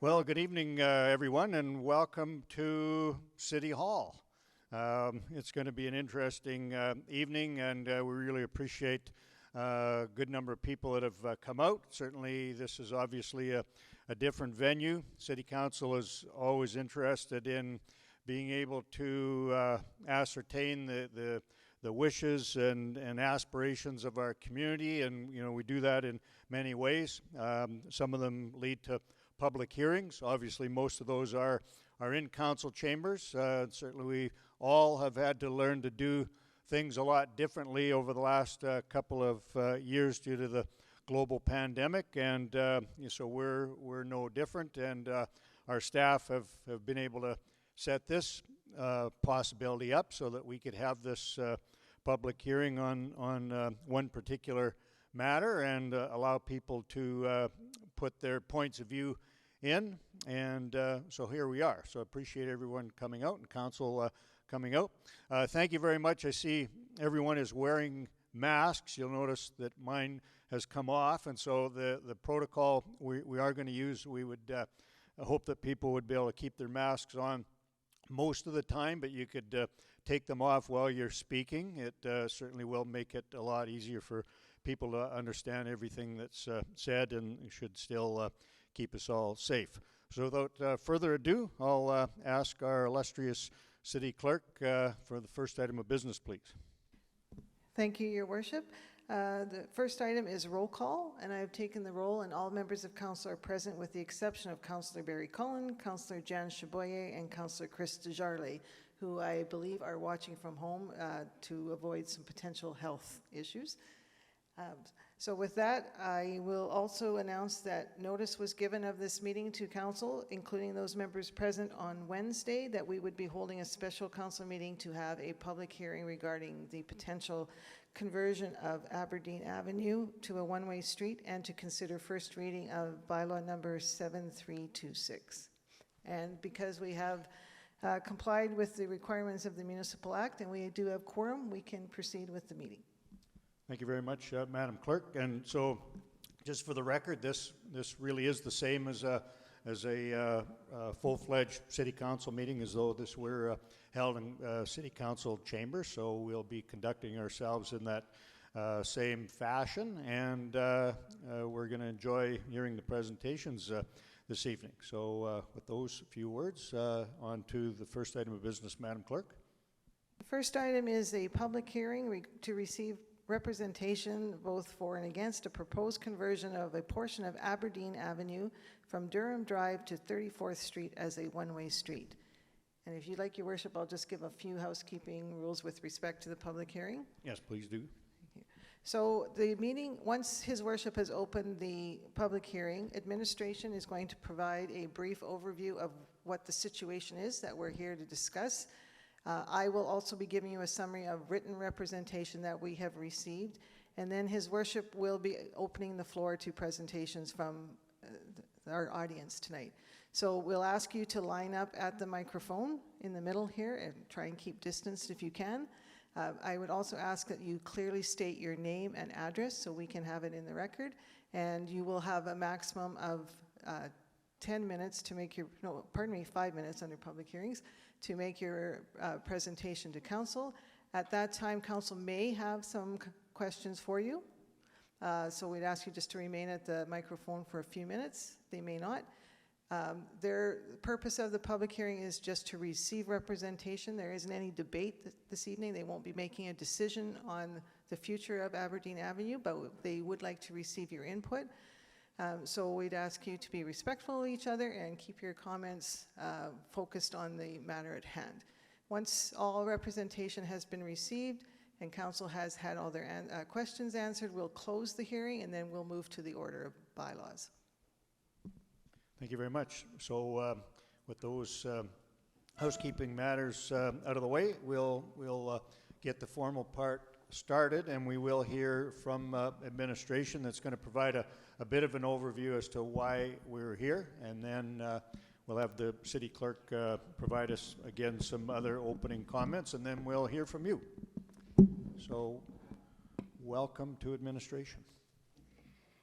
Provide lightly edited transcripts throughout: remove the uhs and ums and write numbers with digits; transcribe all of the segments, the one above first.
Well, good evening, everyone, and welcome to City Hall. It's going to be an interesting evening, and we really appreciate a good number of people that have come out. Certainly, this is obviously a different venue. City Council is always interested in being able to ascertain the wishes and aspirations of our community, and we do that in many ways. Some of them lead to public hearings. Obviously, most of those are in council chambers. Certainly, we all have had to learn to do things a lot differently over the last couple of years due to the global pandemic, and so we're no different. And our staff have been able to set this possibility up so that we could have this public hearing on one particular matter and allow people to put their points of view in, and so here we are. So I appreciate everyone coming out and council coming out. Thank you very much. I see everyone is wearing masks. You'll notice that mine has come off, and so the protocol we are going to use, we would hope that people would be able to keep their masks on most of the time, but you could take them off while you're speaking. It certainly will make it a lot easier for people to understand everything that's said, and should still keep us all safe. So without further ado, I'll ask our illustrious city clerk for the first item of business, please. Thank you, Your Worship. The first item is roll call, and I have taken the roll, and all members of council are present with the exception of Councillor Barry Cullen, Councillor Jan Chaboyer, and Councillor Chris Desjardins, who I believe are watching from home to avoid some potential health issues. So with that, I will also announce that notice was given of this meeting to council, including those members present on Wednesday, that we would be holding a special council meeting to have a public hearing regarding the potential conversion of Aberdeen Avenue to a one-way street, and to consider first reading of bylaw number 7326. And because we have complied with the requirements of the Municipal Act and we do have quorum, we can proceed with the meeting. Thank you very much, Madam Clerk. And so, just for the record, this really is the same as a full-fledged City Council meeting, as though this were held in City Council chambers. So we'll be conducting ourselves in that same fashion, and we're going to enjoy hearing the presentations this evening. So with those few words, on to the first item of business, Madam Clerk. The first item is a public hearing to receive representation both for and against a proposed conversion of a portion of Aberdeen Avenue from Durham Drive to 34th Street as a one-way street. And if you'd like, Your Worship, I'll just give a few housekeeping rules with respect to the public hearing. Yes, please do. Thank you. So the meeting, once His Worship has opened the public hearing, administration is going to provide a brief overview of what the situation is that we're here to discuss. I will also be giving you a summary of written representation that we have received, and then His Worship will be opening the floor to presentations from our audience tonight. So we'll ask you to line up at the microphone in the middle here and try and keep distance if you can. I would also ask that you clearly state your name and address so we can have it in the record, and you will have a maximum of 10 minutes to make your, 5 minutes under public hearings, to make your presentation to council. At that time, council may have some questions for you. So we'd ask you just to remain at the microphone for a few minutes. They may not. The purpose of the public hearing is just to receive representation. There isn't any debate this evening. They won't be making a decision on the future of Aberdeen Avenue, but they would like to receive your input. So we'd ask you to be respectful of each other and keep your comments focused on the matter at hand. Once all representation has been received and council has had all their questions answered, we'll close the hearing, and then we'll move to the order of bylaws. Thank you very much. So with those housekeeping matters out of the way, we'll get the formal part started, and we will hear from administration that's going to provide a bit of an overview as to why we're here, and then we'll have the city clerk provide us again some other opening comments, and then we'll hear from you. So welcome to administration.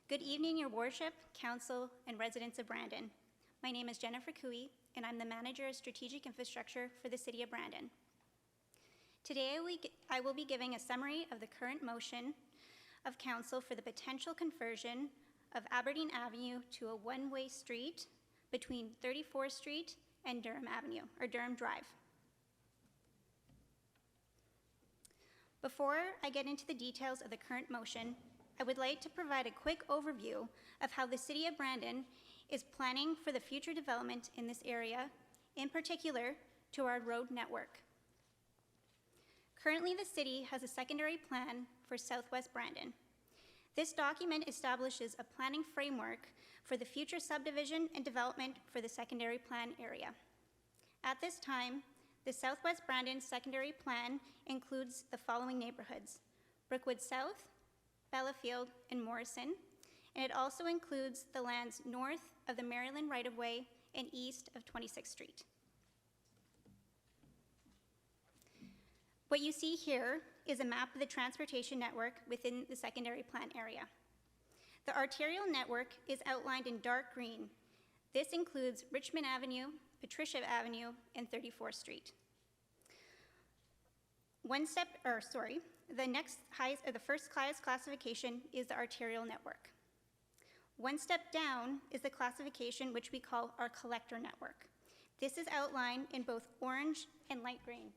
Good evening, Your Worship, Council, and residents of Brandon. My name is Jennifer Cooey, and I'm the Manager of Strategic Infrastructure for the City of Brandon. Today, I will be giving a summary of the current motion of Council for the potential conversion of Aberdeen Avenue to a one-way street between 34th Street and Durham Avenue, or Durham Drive. Before I get into the details of the current motion, I would like to provide a quick overview of how the City of Brandon is planning for the future development in this area, in particular to our road network. Currently, the city has a secondary plan for Southwest Brandon. This document establishes a planning framework for the future subdivision and development for the secondary plan area. At this time, the Southwest Brandon secondary plan includes the following neighborhoods: Brookwood South, Bellafield, and Morrison, and it also includes the lands north of the Maryland right-of-way and east of 26th Street. What you see here is a map of the transportation network within the secondary plan area. The arterial network is outlined in dark green. This includes Richmond Avenue, Patricia Avenue, and 34th Street. The first highest classification is the arterial network. One step down is the classification which we call our collector network. This is outlined in both orange and light green.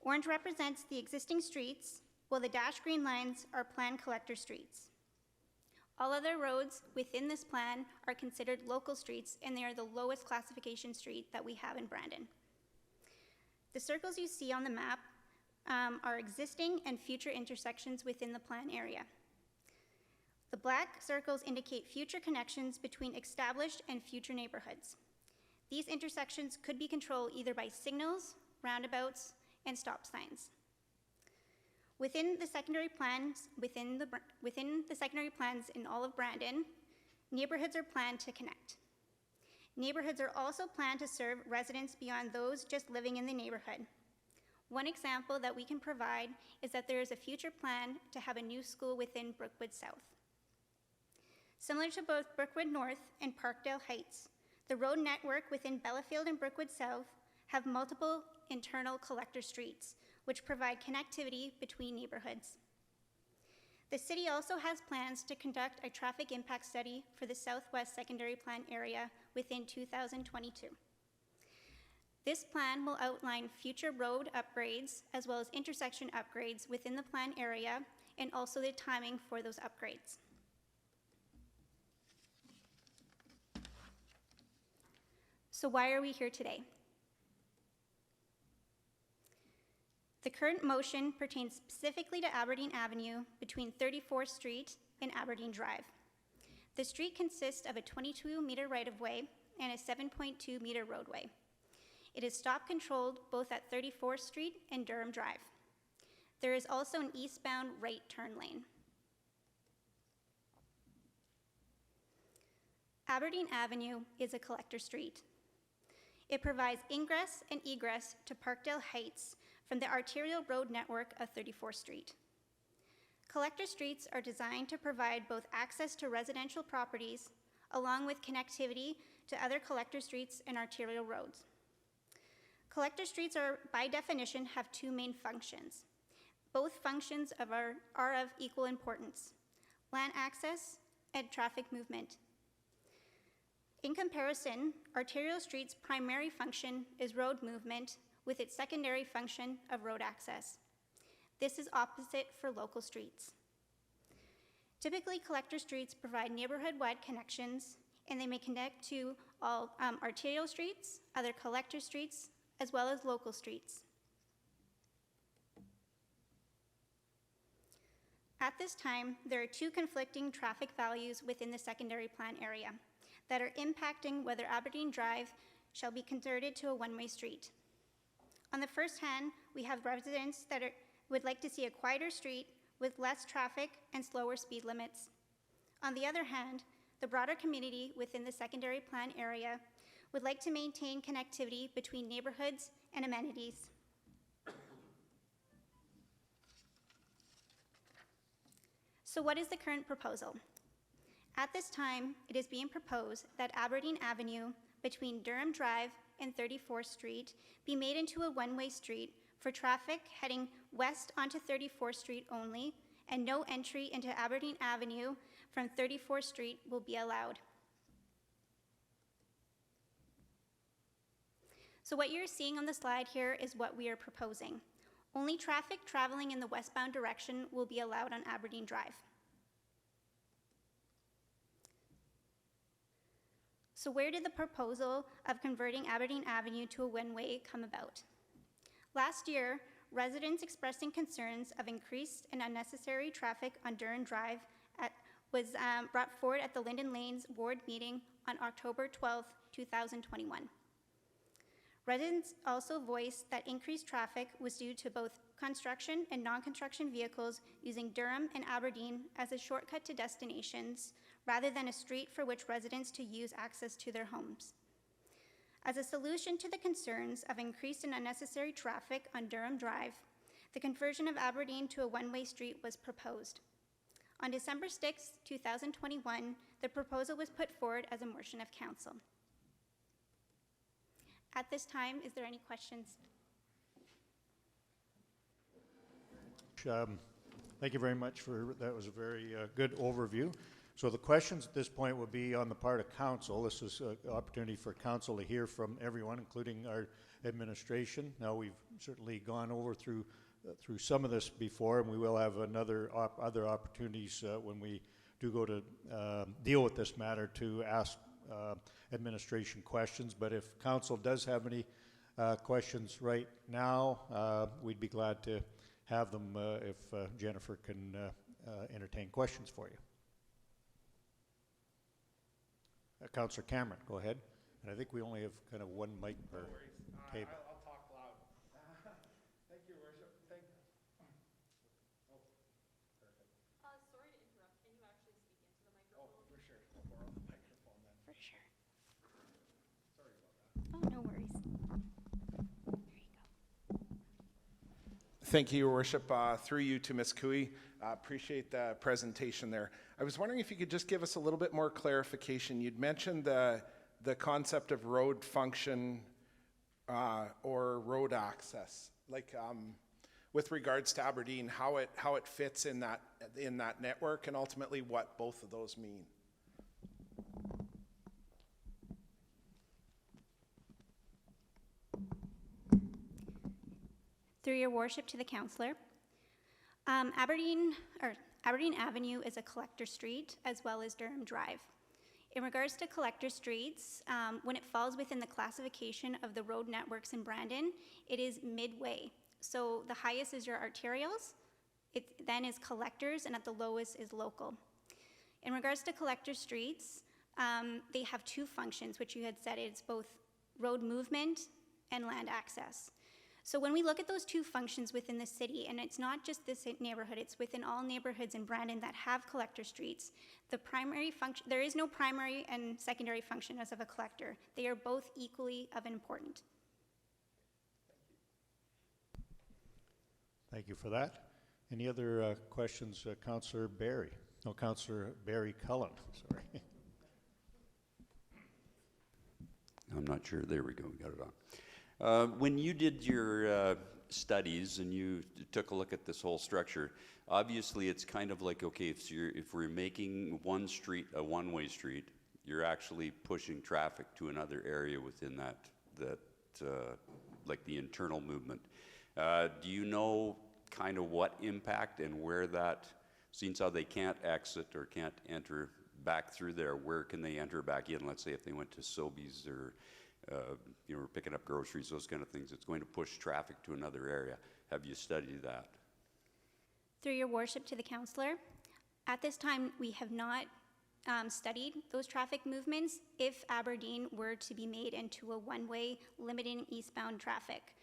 Orange represents the existing streets, while the dashed green lines are planned collector streets. All other roads within this plan are considered local streets, and they are the lowest classification street that we have in Brandon. The circles you see on the map are existing and future intersections within the plan area. The black circles indicate future connections between established and future neighborhoods. These intersections could be controlled either by signals, roundabouts, and stop signs. Within the secondary plans in all of Brandon, neighborhoods are planned to connect. Neighborhoods are also planned to serve residents beyond those just living in the neighborhood. One example that we can provide is that there is a future plan to have a new school within Brookwood South. Similar to both Brookwood North and Parkdale Heights, the road network within Bellafield and Brookwood South have multiple internal collector streets, which provide connectivity between neighborhoods. The city also has plans to conduct a traffic impact study for the Southwest Secondary Plan area within 2022. This plan will outline future road upgrades as well as intersection upgrades within the plan area, and also the timing for those upgrades. So why are we here today? The current motion pertains specifically to Aberdeen Avenue between 34th Street and Aberdeen Drive. The street consists of a 22-meter right-of-way and a 7.2-meter roadway. It is stop-controlled both at 34th Street and Durham Drive. There is also an eastbound right turn lane. Aberdeen Avenue is a collector street. It provides ingress and egress to Parkdale Heights from the arterial road network of 34th Street. Collector streets are designed to provide both access to residential properties along with connectivity to other collector streets and arterial roads. Collector streets by definition, have two main functions. Both functions are of equal importance: land access and traffic movement. In comparison, arterial streets' primary function is road movement, with its secondary function of road access. This is opposite for local streets. Typically, collector streets provide neighborhood-wide connections, and they may connect to all arterial streets, other collector streets, as well as local streets. At this time, there are two conflicting traffic values within the secondary plan area that are impacting whether Aberdeen Drive shall be converted to a one-way street. On the first hand, we have residents that would like to see a quieter street with less traffic and slower speed limits. On the other hand, the broader community within the secondary plan area would like to maintain connectivity between neighborhoods and amenities. So what is the current proposal? At this time, it is being proposed that Aberdeen Avenue between Durham Drive and 34th Street be made into a one-way street for traffic heading west onto 34th Street only, and no entry into Aberdeen Avenue from 34th Street will be allowed. So what you're seeing on the slide here is what we are proposing. Only traffic traveling in the westbound direction will be allowed on Aberdeen Drive. So where did the proposal of converting Aberdeen Avenue to a one-way come about? Last year, residents expressing concerns of increased and unnecessary traffic on Durham Drive was brought forward at the Linden Lanes Ward meeting on October 12, 2021. Residents also voiced that increased traffic was due to both construction and non-construction vehicles using Durham and Aberdeen as a shortcut to destinations, rather than a street for which residents to use access to their homes. As a solution to the concerns of increased and unnecessary traffic on Durham Drive, the conversion of Aberdeen to a one-way street was proposed. On December 6, 2021, the proposal was put forward as a motion of council. At this time, is there any questions? Thank you very much that was a very good overview. So the questions at this point will be on the part of council. This is an opportunity for council to hear from everyone, including our administration. Now, we've certainly gone over through some of this before, and we will have other opportunities when we do go to deal with this matter to ask administration questions. But if council does have any questions right now, we'd be glad to have them if Jennifer can entertain questions for you. Councillor Cameron, go ahead. And I think we only have kind of one mic per table. I'll talk loud. Thank you, Worship. Perfect. Sorry to interrupt. Can you actually speak into the microphone? Oh, for sure. I'll borrow the microphone then. For sure. Sorry about that. Oh, no worries. There you go. Thank you, Your Worship. Through you to Ms. Cooey. Appreciate the presentation there. I was wondering if you could just give us a little bit more clarification. You'd mentioned the concept of road function or road access, like with regards to Aberdeen, how it fits in that network, and ultimately what both of those mean. Through your worship to the councillor, Aberdeen Avenue is a collector street as well as Durham Drive. In regards to collector streets, when it falls within the classification of the road networks in Brandon, it is midway. So the highest is your arterials, it then is collectors, and at the lowest is local. In regards to collector streets, they have two functions, which you had said it's both road movement and land access. So when we look at those two functions within the city, and it's not just this neighborhood, it's within all neighborhoods in Brandon that have collector streets, the primary function, there is no primary and secondary function as of a collector. They are both equally of important. Thank you for that. Any other questions, Councillor Barry? No, Councillor Barry Cullen, sorry. I'm not sure. There we go. We got it on. When you did your studies and you took a look at this whole structure, obviously it's kind of like, okay, if we're making one street a one-way street, you're actually pushing traffic to another area within that like the internal movement. Do you know kind of what impact and where that, since how they can't exit or can't enter back through there, where can they enter back in? Let's say if they went to Sobeys or we're picking up groceries, those kind of things. It's going to push traffic to another area. Have you studied that? Through your worship to the councillor, at this time we have not studied those traffic movements if Aberdeen were to be made into a one-way limiting eastbound traffic.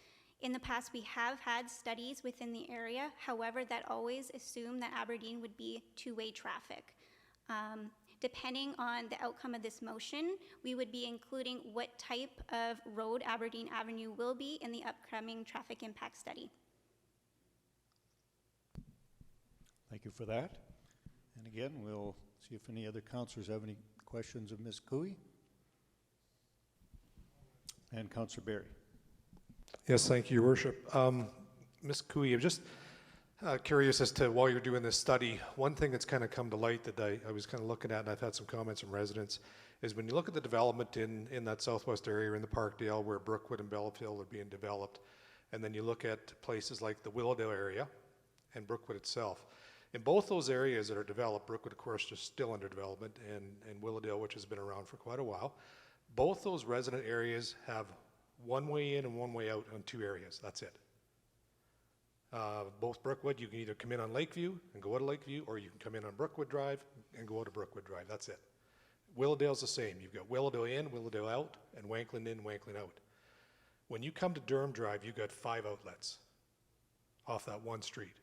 In the past, we have had studies within the area. However, that always assumed that Aberdeen would be two-way traffic. Depending on the outcome of this motion, we would be including what type of road Aberdeen Avenue will be in the upcoming traffic impact study. Thank you for that. And again, we'll See if any other councillors have any questions of Ms. Cooey. And Councillor Berry. Yes, thank you, Your Worship. Ms. Cooey, I'm just curious as to, while you're doing this study, one thing that's kind of come to light that I was kind of looking at, and I've had some comments from residents, is when you look at the development in that southwest area in the Parkdale where Brookwood and Belfield are being developed, and then you look at places like the Willowdale area and Brookwood itself. In both those areas that are developed, Brookwood, of course, is still under development, and Willowdale, which has been around for quite a while, both those resident areas have one way in and one way out on two areas. That's it. Both Brookwood, you can either come in on Lakeview and go out of Lakeview, or you can come in on Brookwood Drive and go out of Brookwood Drive. That's it. Willowdale's the same. You've got Willowdale in, Willowdale out, and Wankland in, Wankland out. When you come to Durham Drive, you've got 5 outlets off that one street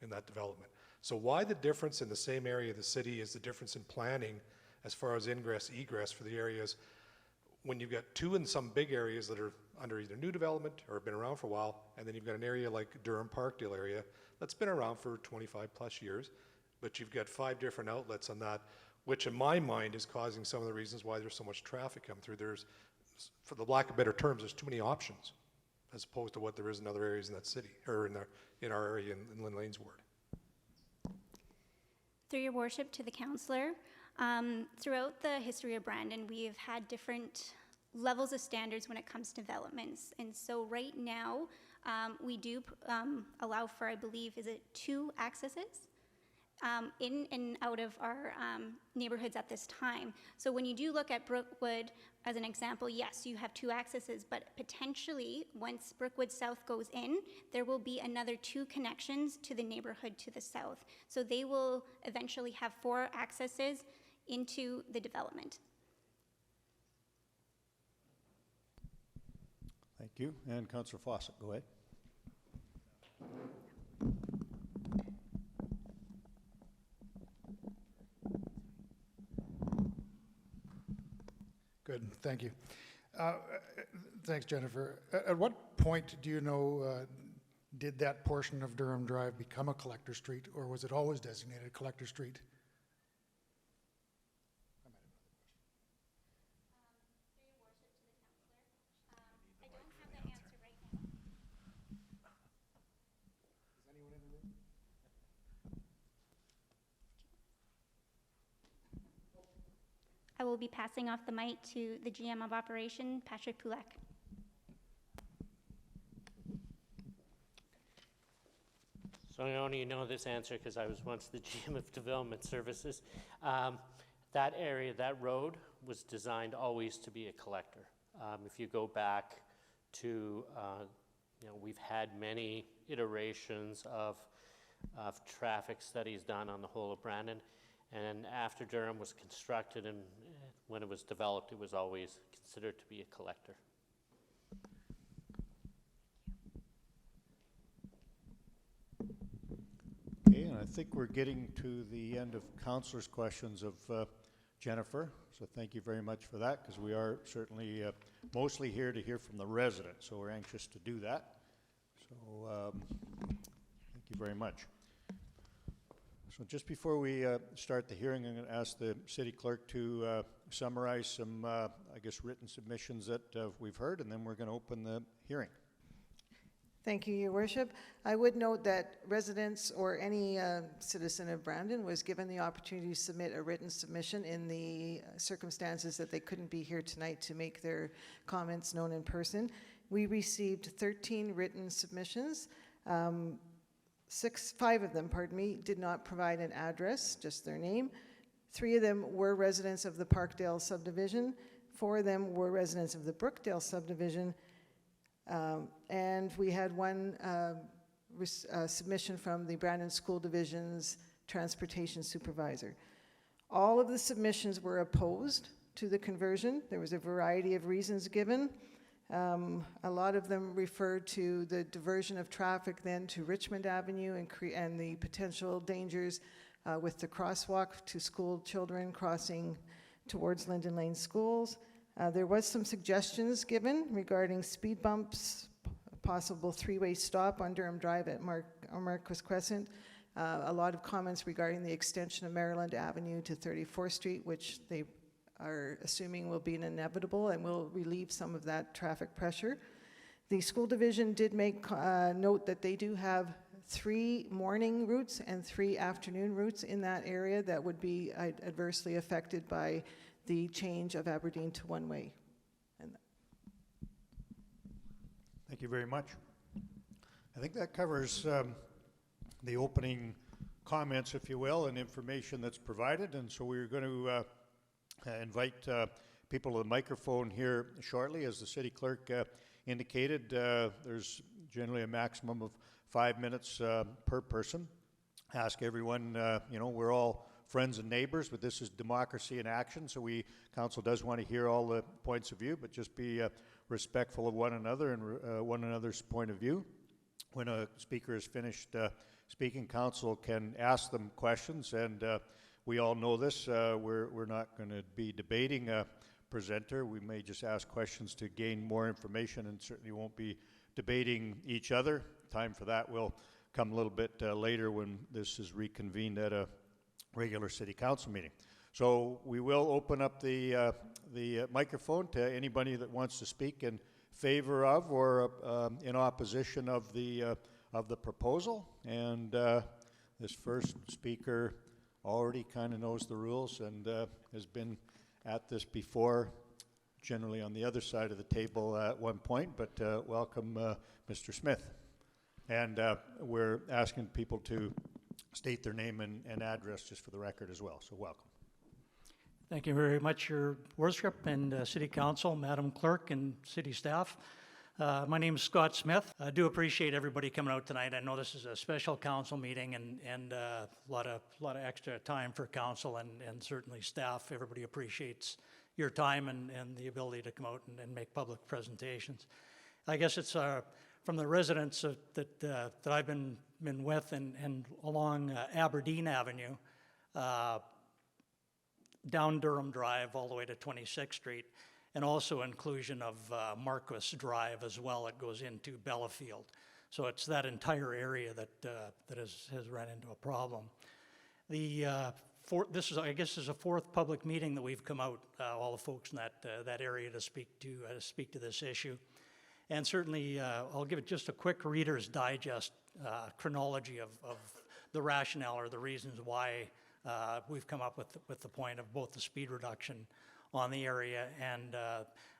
in that development. So why the difference in the same area of the city is the difference in planning as far as ingress, egress for the areas, when you've got 2 in some big areas that are under either new development or have been around for a while, and then you've got an area like Durham Parkdale area that's been around for 25 plus years, but you've got 5 different outlets on that, which in my mind is causing some of the reasons why there's so much traffic come through. There's, for the lack of better terms, there's too many options as opposed to what there is in other areas in that city, or in our area in Lynn Lane's ward. Through your worship to the councillor, throughout the history of Brandon, we have had different levels of standards when it comes to developments. And so right now, we do allow for, I believe, is it 2 accesses in and out of our neighborhoods at this time. So when you do look at Brookwood as an example, yes, you have 2 accesses, but potentially once Brookwood South goes in, there will be another 2 connections to the neighborhood to the south. So they will eventually have 4 accesses into the development. Thank you. And Councillor Fawcett, go ahead. Good, thank you. Thanks, Jennifer. At what point do you know, did that portion of Durham Drive become a collector street, or was it always designated collector street? I don't have that answer right now. I will be passing off the mic to the GM of Operation, Patrick Pulak. So I only know this answer because I was once the GM of Development Services. That area, that road, was designed always to be a collector. If you go back to, we've had many iterations of traffic studies done on the whole of Brandon. And after Durham was constructed and when it was developed, it was always considered to be a collector. Okay, and I think we're getting to the end of councillors' questions of Jennifer. So thank you very much for that, because we are certainly mostly here to hear from the residents, so we're anxious to do that. So thank you very much. So just before we start the hearing, I'm going to ask the city clerk to summarize some, I guess, written submissions that we've heard, and then we're going to open the hearing. Thank you, Your Worship. I would note that residents or any citizen of Brandon was given the opportunity to submit a written submission in the circumstances that they couldn't be here tonight to make their comments known in person. We received 13 written submissions. 5 of them, did not provide an address, just their name. 3 of them were residents of the Parkdale subdivision. 4 of them were residents of the Brookdale subdivision. And we had one submission from the Brandon School Division's transportation supervisor. All of the submissions were opposed to the conversion. There was a variety of reasons given. A lot of them referred to the diversion of traffic then to Richmond Avenue and the potential dangers with the crosswalk to school children crossing towards Linden Lane schools. There was some suggestions given regarding speed bumps, possible 3-way stop on Durham Drive at Marquis Crescent, A lot of comments regarding the extension of Maryland Avenue to 34th Street, which they are assuming will be inevitable and will relieve some of that traffic pressure. The school division did make note that they do have 3 morning routes and 3 afternoon routes in that area that would be adversely affected by the change of Aberdeen to one-way. Thank you very much. I think that covers the opening comments, if you will, and information that's provided. And so we're going to invite people to the microphone here shortly. As the city clerk indicated, there's generally a maximum of 5 minutes per person. Ask everyone, we're all friends and neighbors, but this is democracy in action, so council does want to hear all the points of view, but just be respectful of one another and one another's point of view. When a speaker is finished speaking, council can ask them questions, and we all know this. We're not going to be debating a presenter. We may just ask questions to gain more information, and certainly won't be debating each other. Time for that will come a little bit later when this is reconvened at a regular city council meeting. So we will open up the microphone to anybody that wants to speak in favor of or in opposition of the proposal. And this first speaker already kind of knows the rules and has been at this before, generally on the other side of the table at one point, but welcome Mr. Smith. And we're asking people to state their name and address just for the record as well, so welcome. Thank you very much, Your Worship and City Council, Madam Clerk and City staff. My name is Scott Smith. I do appreciate everybody coming out tonight. I know this is a special council meeting and a lot of extra time for council and certainly staff. Everybody appreciates your time and the ability to come out and make public presentations. I guess it's from the residents that I've been with and along Aberdeen Avenue, down Durham Drive all the way to 26th Street, and also inclusion of Marquis Drive as well. It goes into Bellafield. So it's that entire area that has run into a problem. This is a 4th public meeting that we've come out, all the folks in that area to speak to this issue. And certainly, I'll give it just a quick Reader's Digest chronology of the rationale or the reasons why we've come up with the point of both the speed reduction on the area and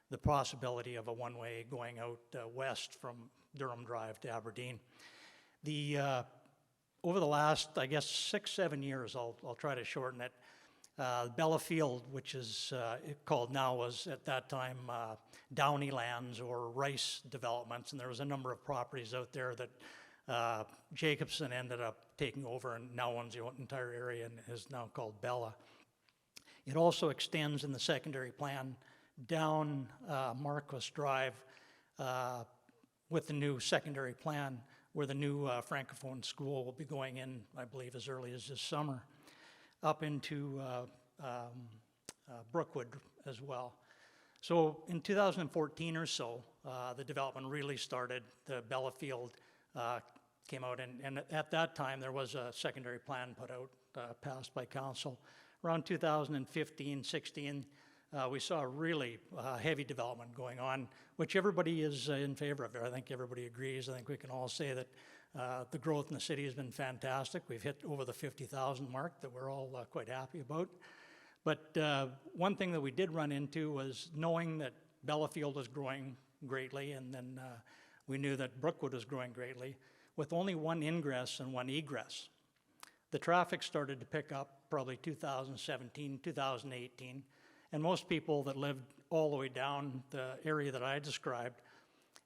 the possibility of a one-way going out west from Durham Drive to Aberdeen. Over the last, 6-7 years, I'll try to shorten it. Bellafield, which is called now, was at that time Downey Lands or Rice Developments, and there was a number of properties out there that Jacobson ended up taking over and now owns the entire area and is now called Bella. It also extends in the secondary plan down Marquis Drive with the new secondary plan where the new Francophone school will be going in, I believe, as early as this summer, up into Brookwood as well. So in 2014 or so, the development really started. The Bellafield came out, and at that time there was a secondary plan put out, passed by council. Around 2015-16, we saw a really heavy development going on, which everybody is in favor of. I think everybody agrees. I think we can all say that the growth in the city has been fantastic. We've hit over the 50,000 mark that we're all quite happy about. But one thing that we did run into was knowing that Bellafield was growing greatly, and then we knew that Brookwood was growing greatly, with only one ingress and one egress. The traffic started to pick up probably 2017, 2018, and most people that lived all the way down the area that I described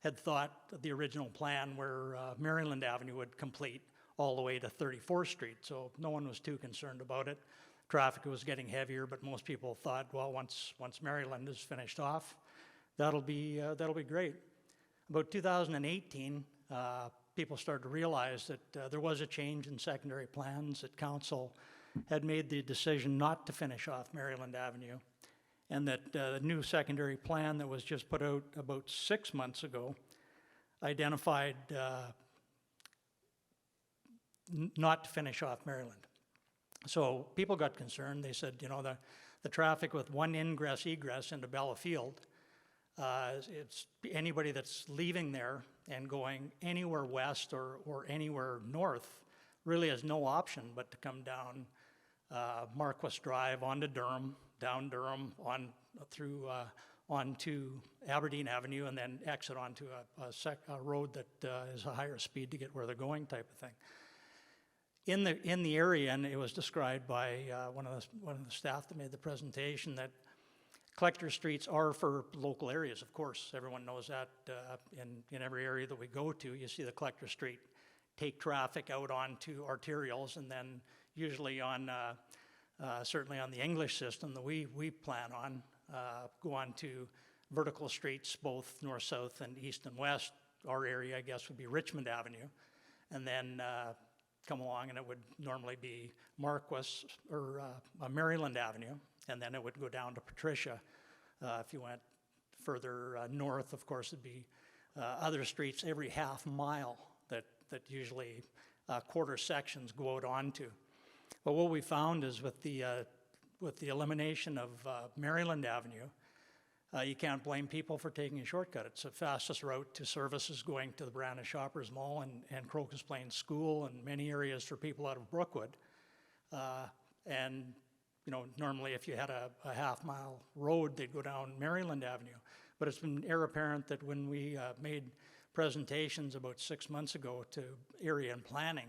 had thought that the original plan where Maryland Avenue would complete all the way to 34th Street, so no one was too concerned about it. Traffic was getting heavier, but most people thought, well, once Maryland is finished off, that'll be great. About 2018, people started to realize that there was a change in secondary plans, that council had made the decision not to finish off Maryland Avenue, and that the new secondary plan that was just put out about 6 months ago identified not to finish off Maryland. So people got concerned. They said, the traffic with one ingress egress into Bella Field, it's anybody that's leaving there and going anywhere west or anywhere north really has no option but to come down Marquess Drive onto Durham, down Durham onto Aberdeen Avenue, and then exit onto a road that is a higher speed to get where they're going, type of thing. In the area, and it was described by one of the staff that made the presentation, that collector streets are for local areas. Of course, everyone knows that. In every area that we go to, you see the collector street take traffic out onto arterials, and then usually on certainly on the English system that we plan on, go on to vertical streets, both north, south, and east and west. Our area, I guess, would be Richmond Avenue, and then come along, and it would normally be Marquess or Maryland Avenue, and then it would go down to Patricia. If you went further north, of course, it'd be other streets every half mile that usually quarter sections go out onto. But what we found is with the elimination of Maryland Avenue, you can't blame people for taking a shortcut. It's the fastest route to services going to the Brandon Shoppers Mall and Crocus Plains School and many areas for people out of Brookwood. And normally if you had a half-mile road, they'd go down Maryland Avenue. But it's been apparent that when we made presentations about 6 months ago to area and planning,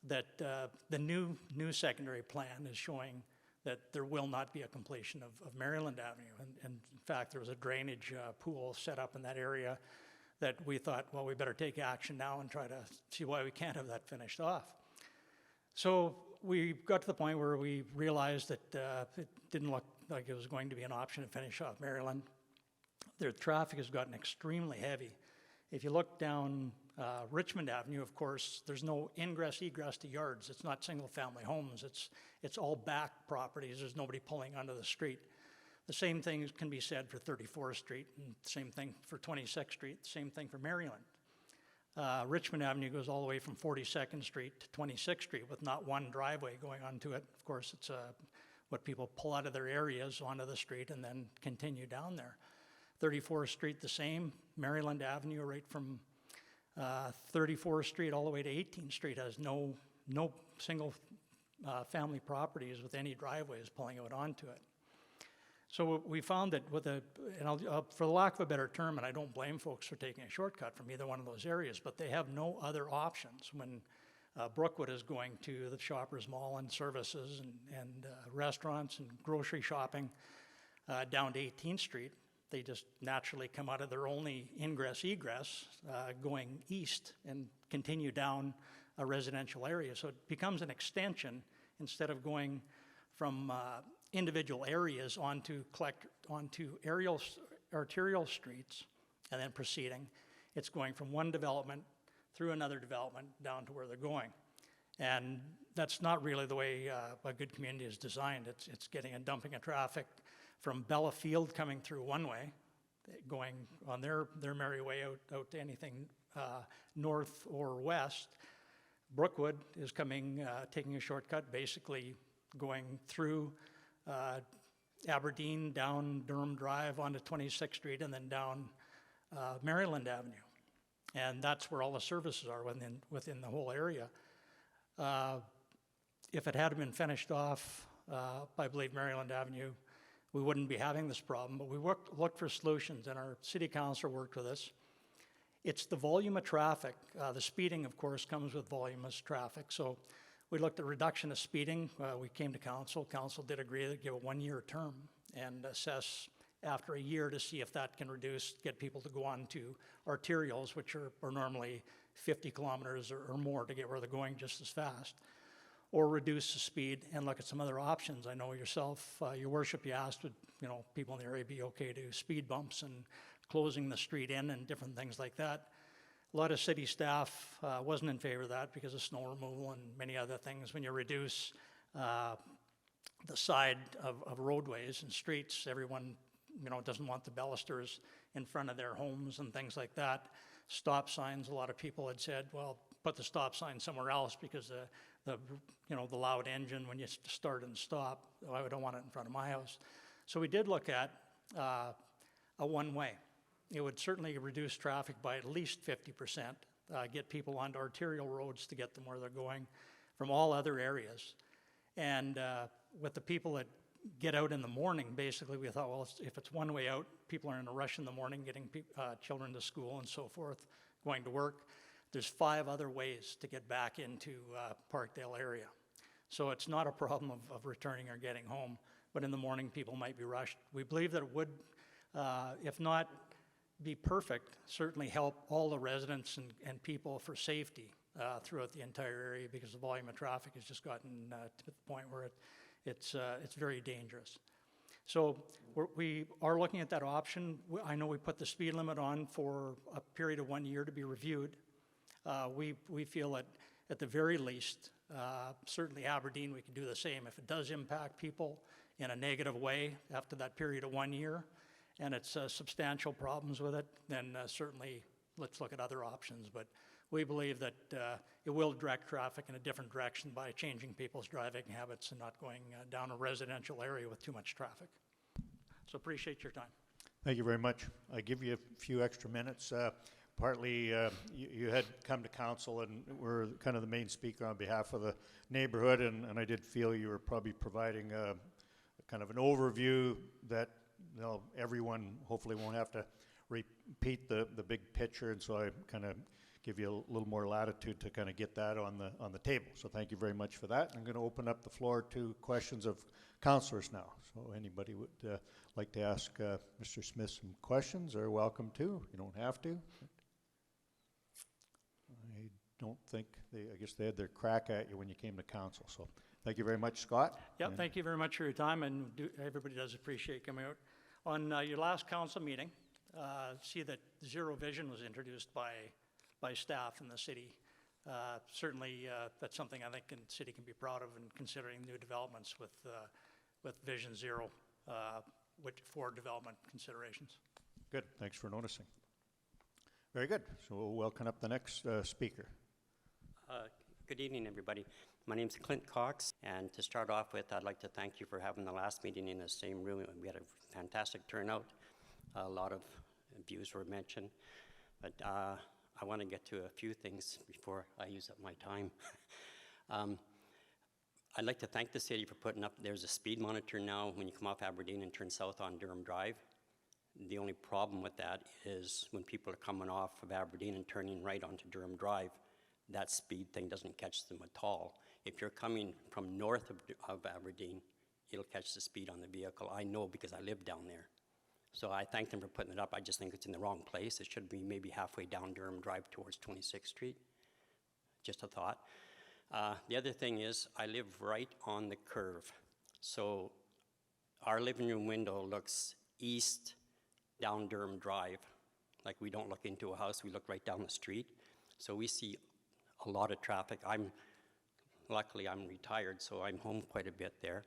that the new secondary plan is showing that there will not be a completion of Maryland Avenue. And in fact, there was a drainage pool set up in that area that we thought, well, we better take action now and try to see why we can't have that finished off. So we got to the point where we realized that it didn't look like it was going to be an option to finish off Maryland. Their traffic has gotten extremely heavy. If you look down Richmond Avenue, of course, there's no ingress, egress to yards. It's not single-family homes. It's all back properties. There's nobody pulling onto the street. The same thing can be said for 34th Street, and same thing for 26th Street, same thing for Maryland. Richmond Avenue goes all the way from 42nd Street to 26th Street with not one driveway going onto it. Of course, it's what people pull out of their areas onto the street and then continue down there. 34th Street the same. Maryland Avenue right from 34th Street all the way to 18th Street has no single family properties with any driveways pulling out onto it. So we found that for the lack of a better term, and I don't blame folks for taking a shortcut from either one of those areas, but they have no other options when Brookwood is going to the Shoppers Mall and services and restaurants and grocery shopping down to 18th Street. They just naturally come out of their only ingress-egress going east and continue down a residential area. So it becomes an extension instead of going from individual areas onto arterial streets and then proceeding. It's going from one development through another development down to where they're going. And that's not really the way a good community is designed. It's getting and dumping of traffic from Bella Field coming through one way, going on their merry way out to anything north or west. Brookwood is coming, taking a shortcut, basically going through Aberdeen, down Durham Drive onto 26th Street, and then down Maryland Avenue. And that's where all the services are within the whole area. If it had been finished off, I believe Maryland Avenue, we wouldn't be having this problem, but we looked for solutions, and our city council worked with us. It's the volume of traffic. The speeding, of course, comes with volume of traffic. So we looked at reduction of speeding. We came to council. Council did agree to give a 1-year term and assess after a year to see if that can get people to go on to arterials, which are normally 50 kilometers or more to get where they're going just as fast, or reduce the speed and look at some other options. I know yourself, your worship, you asked would people in the area be okay to speed bumps and closing the street in and different things like that. A lot of city staff wasn't in favor of that because of snow removal and many other things. When you reduce the side of roadways and streets, everyone doesn't want the balusters in front of their homes and things like that. Stop signs, a lot of people had said, well, put the stop sign somewhere else because the loud engine when you start and stop, I don't want it in front of my house. So we did look at a one-way. It would certainly reduce traffic by at least 50%, get people onto arterial roads to get them where they're going from all other areas. And with the people that get out in the morning, basically, we thought, well, if it's one way out, people are in a rush in the morning, getting children to school and so forth, going to work. There's 5 other ways to get back into Parkdale area. So it's not a problem of returning or getting home, but in the morning, people might be rushed. We believe that it would, if not be perfect, certainly help all the residents and people for safety throughout the entire area, because the volume of traffic has just gotten to the point where it's very dangerous. So we are looking at that option. I know we put the speed limit on for a period of 1 year to be reviewed. We feel that at the very least, certainly Aberdeen, we can do the same. If it does impact people in a negative way after that period of 1 year, and it's substantial problems with it, then certainly let's look at other options. But we believe that it will direct traffic in a different direction by changing people's driving habits and not going down a residential area with too much traffic. So appreciate your time. Thank you very much. I give you a few extra minutes. Partly, you had come to council and were kind of the main speaker on behalf of the neighborhood, and I did feel you were probably providing a kind of an overview that everyone hopefully won't have to repeat the big picture, and so I kind of give you a little more latitude to kind of get that on the table. So thank you very much for that. I'm going to open up the floor to questions of councillors now. So anybody would like to ask Mr. Smith some questions are welcome to. You don't have to. I don't think I guess they had their crack at you when you came to council. So thank you very much, Scott. Yeah, thank you very much for your time, and everybody does appreciate coming out. On your last council meeting, see that Zero Vision was introduced by staff in the city. Certainly, that's something I think the city can be proud of in considering new developments with Vision Zero, which for development considerations. Good, thanks for noticing. Very good, so we'll welcome up the next speaker. Good evening, everybody. My name's Clint Cox, and to start off with, I'd like to thank you for having the last meeting in the same room. We had a fantastic turnout. A lot of views were mentioned, but I want to get to a few things before I use up my time. I'd like to thank the city for putting up, there's a speed monitor now when you come off Aberdeen and turn south on Durham Drive. The only problem with that is when people are coming off of Aberdeen and turning right onto Durham Drive, that speed thing doesn't catch them at all. If you're coming from north of Aberdeen, it'll catch the speed on the vehicle. I know because I live down there. So I thank them for putting it up. I just think it's in the wrong place. It should be maybe halfway down Durham Drive towards 26th Street. Just a thought. The other thing is I live right on the curve. So our living room window looks east down Durham Drive. Like we don't look into a house, we look right down the street. So we see a lot of traffic. Luckily I'm retired, so I'm home quite a bit there.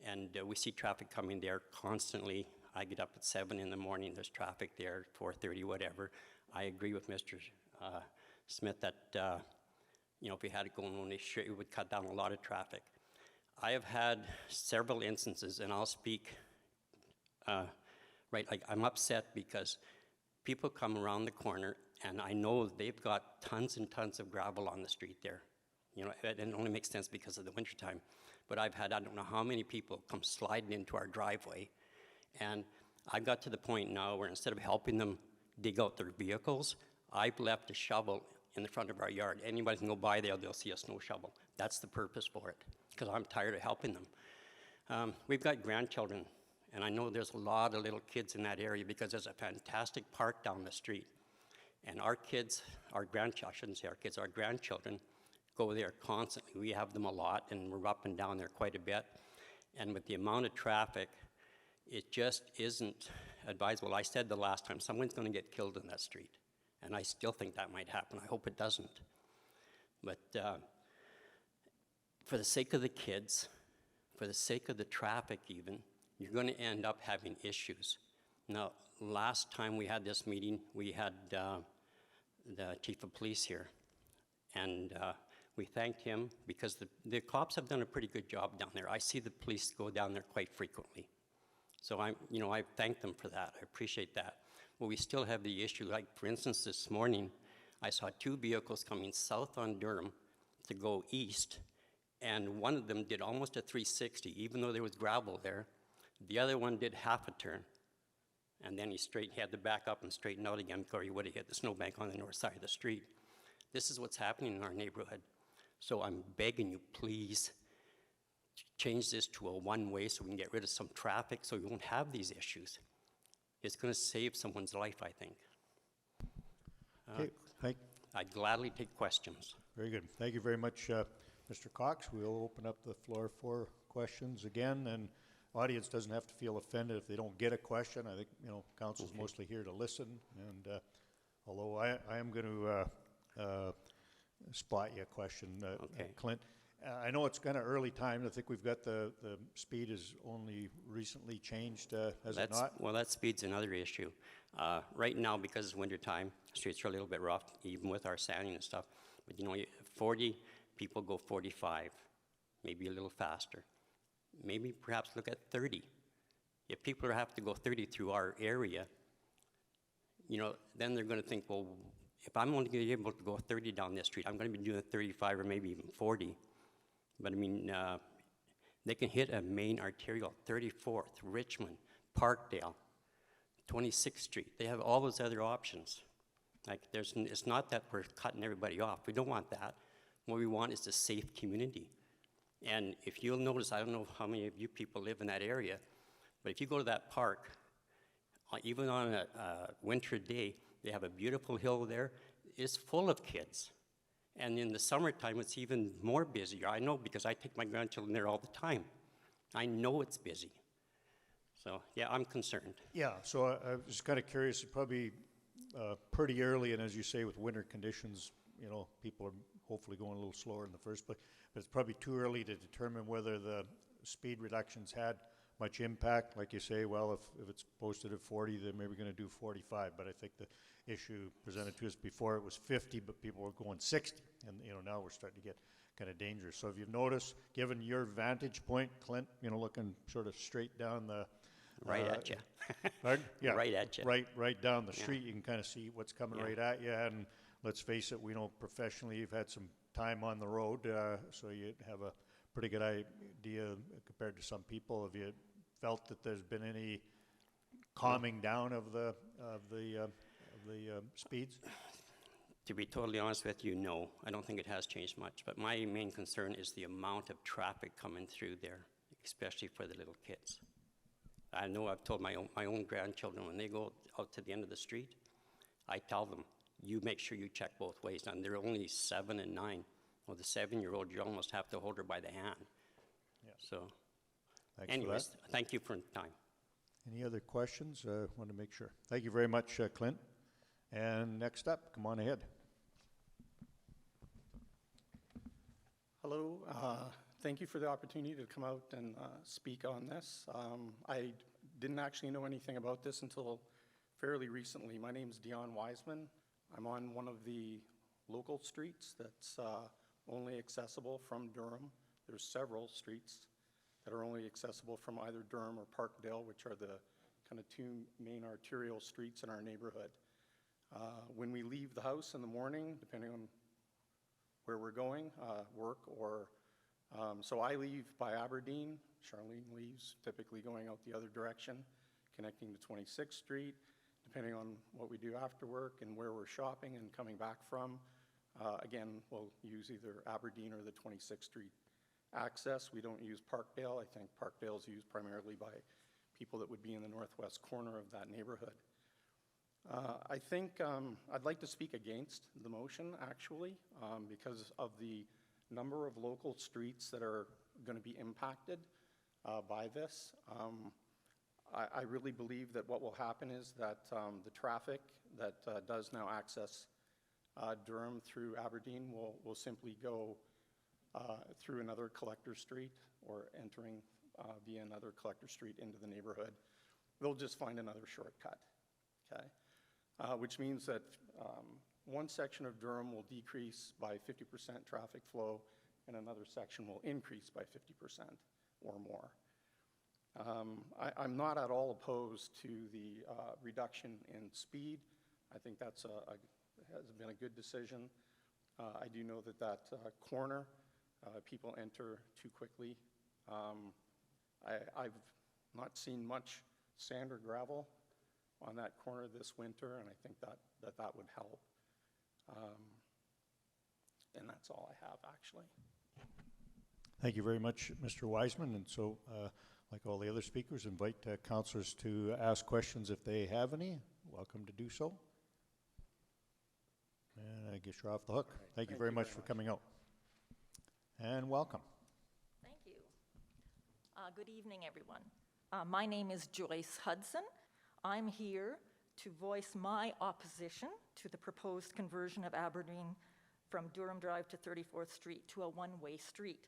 And we see traffic coming there constantly. I get up at 7 in the morning, there's traffic there, 4:30, whatever. I agree with Mr. Smith that, if we had it going on this street, it would cut down a lot of traffic. I have had several instances, and I'll speak, I'm upset because people come around the corner, and I know they've got tons and tons of gravel on the street there. It only makes sense because of the wintertime. But I've had, I don't know how many people come sliding into our driveway. And I've got to the point now where instead of helping them dig out their vehicles, I've left a shovel in the front of our yard. Anybody can go by there, they'll see a snow shovel. That's the purpose for it, because I'm tired of helping them. We've got grandchildren, and I know there's a lot of little kids in that area because there's a fantastic park down the street. And our kids, I shouldn't say our kids, our grandchildren go there constantly. We have them a lot, and we're up and down there quite a bit. And with the amount of traffic, it just isn't advisable. I said the last time, someone's going to get killed in that street. And I still think that might happen. I hope it doesn't. But for the sake of the kids, for the sake of the traffic even, you're going to end up having issues. Now, last time we had this meeting, we had the chief of police here. And we thanked him because the cops have done a pretty good job down there. I see the police go down there quite frequently. So I thank them for that. I appreciate that. But we still have the issue, like for instance, this morning, I saw 2 vehicles coming south on Durham to go east, and one of them did almost a 360, even though there was gravel there. The other one did half a turn, and then he had to back up and straighten out again before he would have hit the snowbank on the north side of the street. This is what's happening in our neighborhood. So I'm begging you, please, change this to a one-way so we can get rid of some traffic so we won't have these issues. It's going to save someone's life, I think. Okay, I'd gladly take questions. very good. Thank you very much, Mr. Cox. We'll open up the floor for questions again, and audience doesn't have to feel offended if they don't get a question. I think, council's mostly here to listen, and although I am going to spot you a question, Okay. Clint. I know it's kind of early time. I think we've got the speed is only recently changed, has it not? Well, that speed's another issue. Right now, because it's winter time, streets are a little bit rough, even with our sanding and stuff. But 40, people go 45, maybe a little faster. Maybe perhaps look at 30. If people have to go 30 through our area, then they're going to think, well, if I'm only going to be able to go 30 down this street, I'm going to be doing 35 or maybe even 40. But I mean, they can hit a main arterial, 34th, Richmond, Parkdale, 26th Street. They have all those other options. Like, it's not that we're cutting everybody off. We don't want that. What we want is a safe community. And if you'll notice, I don't know how many of you people live in that area, but if you go to that park, even on a winter day, they have a beautiful hill there. It's full of kids. And in the summertime, it's even more busy. I know because I take my grandchildren there all the time. I know it's busy. So, yeah, I'm concerned. Yeah, so I was just kind of curious, probably pretty early, and as you say, with winter conditions, people are hopefully going a little slower in the first place, but it's probably too early to determine whether the speed reductions had much impact. Like you say, well, if it's posted at 40, then maybe we're going to do 45, but I think the issue presented to us before, it was 50, but people were going 60, and now we're starting to get kind of dangerous. So if you've noticed, given your vantage point, Clint, looking sort of straight down the Right at you. Pardon? Yeah, Right at you. Right down the street, you can kind of see what's coming right at you, and let's face it, we know professionally you've had some time on the road, so you have a pretty good idea compared to some people. Have you felt that there's been any calming down of the speeds? To be totally honest with you, no. I don't think it has changed much. But my main concern is the amount of traffic coming through there, especially for the little kids. I know I've told my own grandchildren, when they go out to the end of the street, I tell them, you make sure you check both ways. And they're only 7 and 9. Well, the 7-year-old, you almost have to hold her by the hand. Yeah. So, Thanks anyways, for that. thank you for the time. Any other questions? Want to make sure. Thank you very much, Clint. And next up, come on ahead. Hello. Thank you for the opportunity to come out and speak on this. I didn't actually know anything about this until fairly recently. My name's Dion Wiseman. I'm on one of the local streets that's only accessible from Durham. There's several streets that are only accessible from either Durham or Parkdale, which are the kind of 2 main arterial streets in our neighborhood. When we leave the house in the morning, depending on where we're going, work or so I leave by Aberdeen. Charlene leaves, typically going out the other direction, connecting to 26th Street. Depending on what we do after work and where we're shopping and coming back from, again, we'll use either Aberdeen or the 26th Street access. We don't use Parkdale. I think Parkdale is used primarily by people that would be in the northwest corner of that neighborhood. I think I'd like to speak against the motion, actually, because of the number of local streets that are going to be impacted by this. I really believe that what will happen is that the traffic that does now access Durham through Aberdeen will simply go through another collector street or entering via another collector street into the neighborhood. They'll just find another shortcut, okay? Which means that one section of Durham will decrease by 50% traffic flow, and another section will increase by 50% or more. I'm not at all opposed to the reduction in speed. I think that's has been a good decision. I do know that corner, people enter too quickly. I've not seen much sand or gravel on that corner this winter, and I think that would help. And that's all I have, actually. Thank you very much, Mr. Wiseman. And so, like all the other speakers, invite councillors to ask questions if they have any. Welcome to do so. And I guess you're off the hook. Thank you very much for coming out. And welcome. Thank you. Good evening, everyone. My name is Joyce Hudson. I'm here to voice my opposition to the proposed conversion of Aberdeen from Durham Drive to 34th Street to a one-way street.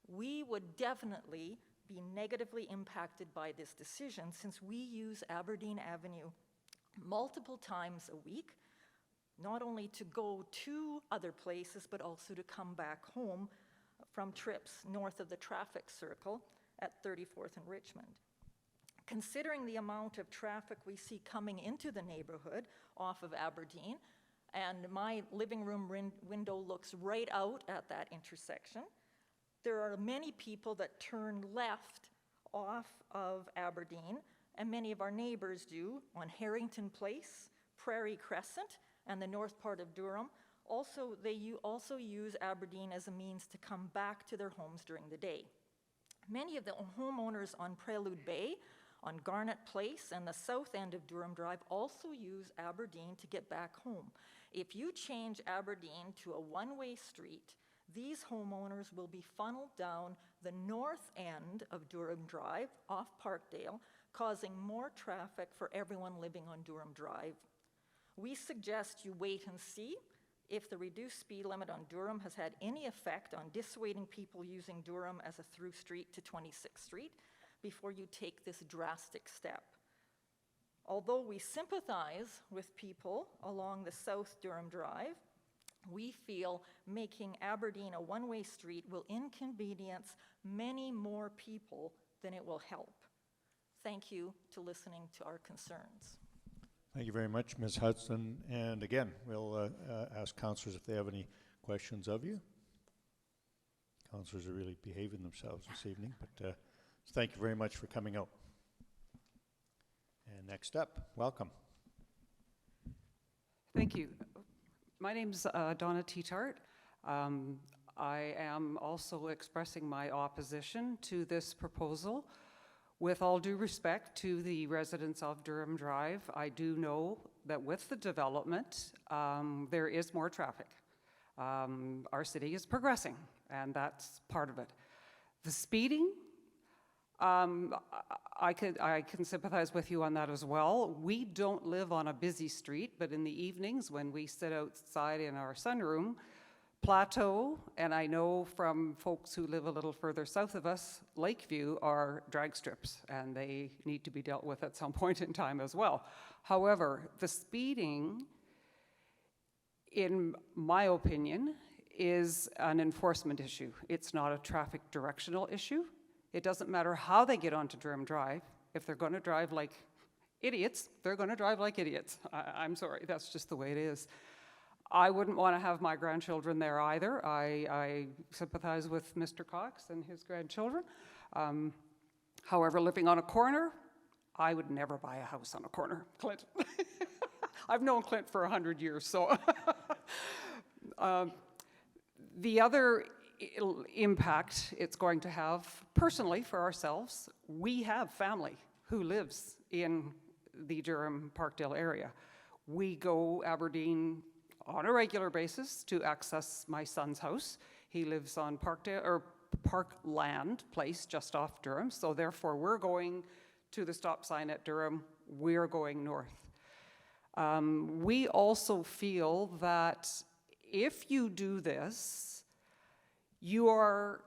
We would definitely be negatively impacted by this decision since we use Aberdeen Avenue multiple times a week, not only to go to other places, but also to come back home from trips north of the traffic circle at 34th and Richmond. Considering the amount of traffic we see coming into the neighborhood off of Aberdeen, and my living room window looks right out at that intersection, there are many people that turn left off of Aberdeen, and many of our neighbors do on Harrington Place, Prairie Crescent, and the north part of Durham. Also, they also use Aberdeen as a means to come back to their homes during the day. Many of the homeowners on Prelude Bay, on Garnet Place, and the south end of Durham Drive also use Aberdeen to get back home. If you change Aberdeen to a one-way street, these homeowners will be funneled down the north end of Durham Drive off Parkdale, causing more traffic for everyone living on Durham Drive. We suggest you wait and see if the reduced speed limit on Durham has had any effect on dissuading people using Durham as a through street to 26th Street before you take this drastic step. Although we sympathize with people along the South Durham Drive, we feel making Aberdeen a one-way street will inconvenience many more people than it will help. Thank you to listening to our concerns. Thank you very much, Ms. Hudson. And again, we'll ask councillors if they have any questions of you. Councillors are really behaving themselves this evening, but thank you very much for coming out. And next up, welcome. Thank you. My name's Donna Teetart. I am also expressing my opposition to this proposal. With all due respect to the residents of Durham Drive, I do know that with the development, there is more traffic. Our city is progressing, and that's part of it. The speeding, I can sympathize with you on that as well. We don't live on a busy street, but in the evenings when we sit outside in our sunroom, Plateau, and I know from folks who live a little further south of us, Lakeview are drag strips, and they need to be dealt with at some point in time as well. However, the speeding, in my opinion, is an enforcement issue. It's not a traffic directional issue. It doesn't matter how they get onto Durham Drive. If they're going to drive like idiots, they're going to drive like idiots. I'm sorry, that's just the way it is. I wouldn't want to have my grandchildren there either. I sympathize with Mr. Cox and his grandchildren. However, living on a corner, I would never buy a house on a corner, Clint. I've known Clint for 100 years, so. The other impact it's going to have personally for ourselves, we have family who lives in the Durham Parkdale area. We go Aberdeen on a regular basis to access my son's house. He lives on Parkdale or Parkland Place just off Durham, so therefore we're going to the stop sign at Durham, we're going north. We also feel that if you do this, you are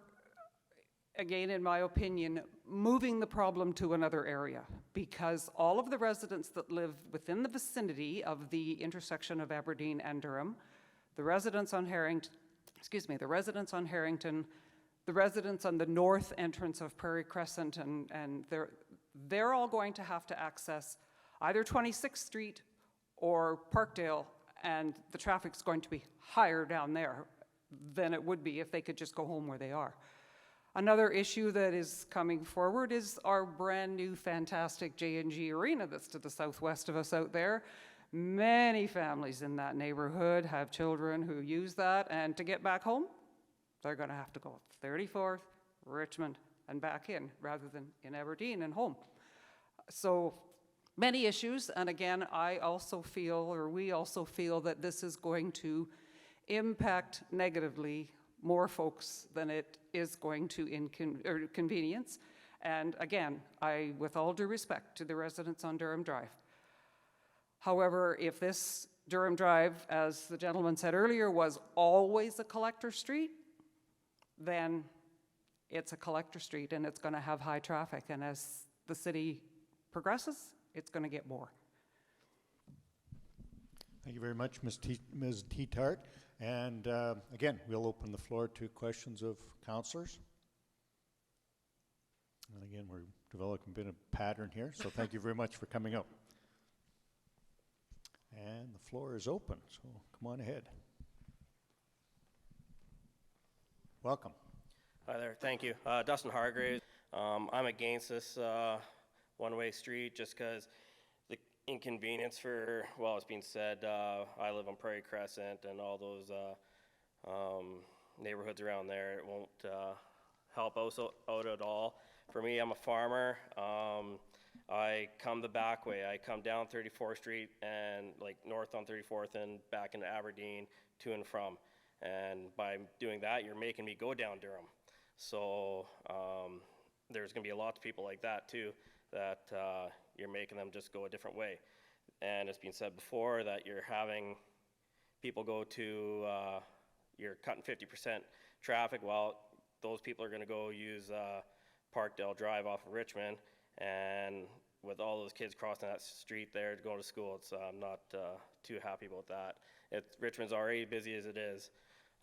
again, in my opinion, moving the problem to another area, because all of the residents that live within the vicinity of the intersection of Aberdeen and Durham, the residents on Harrington, the residents on Harrington, the residents on the north entrance of Prairie Crescent, and they're all going to have to access either 26th Street or Parkdale, and the traffic's going to be higher down there than it would be if they could just go home where they are. Another issue that is coming forward is our brand new fantastic J&G Arena that's to the southwest of us out there. Many families in that neighborhood have children who use that, and to get back home, they're going to have to go 34th, Richmond, and back in, rather than in Aberdeen and home. So many issues, and again, I also feel, or we also feel, that this is going to impact negatively more folks than it is going to inconvenience. And again, with all due respect to the residents on Durham Drive. However, if this Durham Drive, as the gentleman said earlier, was always a collector street, then it's a collector street and it's going to have high traffic. And as the city progresses, it's going to get more. Thank you very much, Ms. Teetart. And again, we'll open the floor to questions of councillors. And again, we're developing a bit of pattern here, so thank you very much for coming out. And the floor is open, so come on ahead. Welcome. Hi there, thank you. Dustin Hargraves. I'm against this one-way street just because the inconvenience for, well, it's been said, I live on Prairie Crescent and all those neighborhoods around there. It won't help out at all. For me, I'm a farmer. I come the back way. I come down 34th Street and like north on 34th and back into Aberdeen to and from. And by doing that, you're making me go down Durham. So there's going to be lots of people like that too, that you're making them just go a different way. And it's been said before that you're having people go to, you're cutting 50% traffic. Well, those people are going to go use Parkdale Drive off of Richmond, and with all those kids crossing that street there to go to school, it's I'm not too happy about that. Richmond's already busy as it is,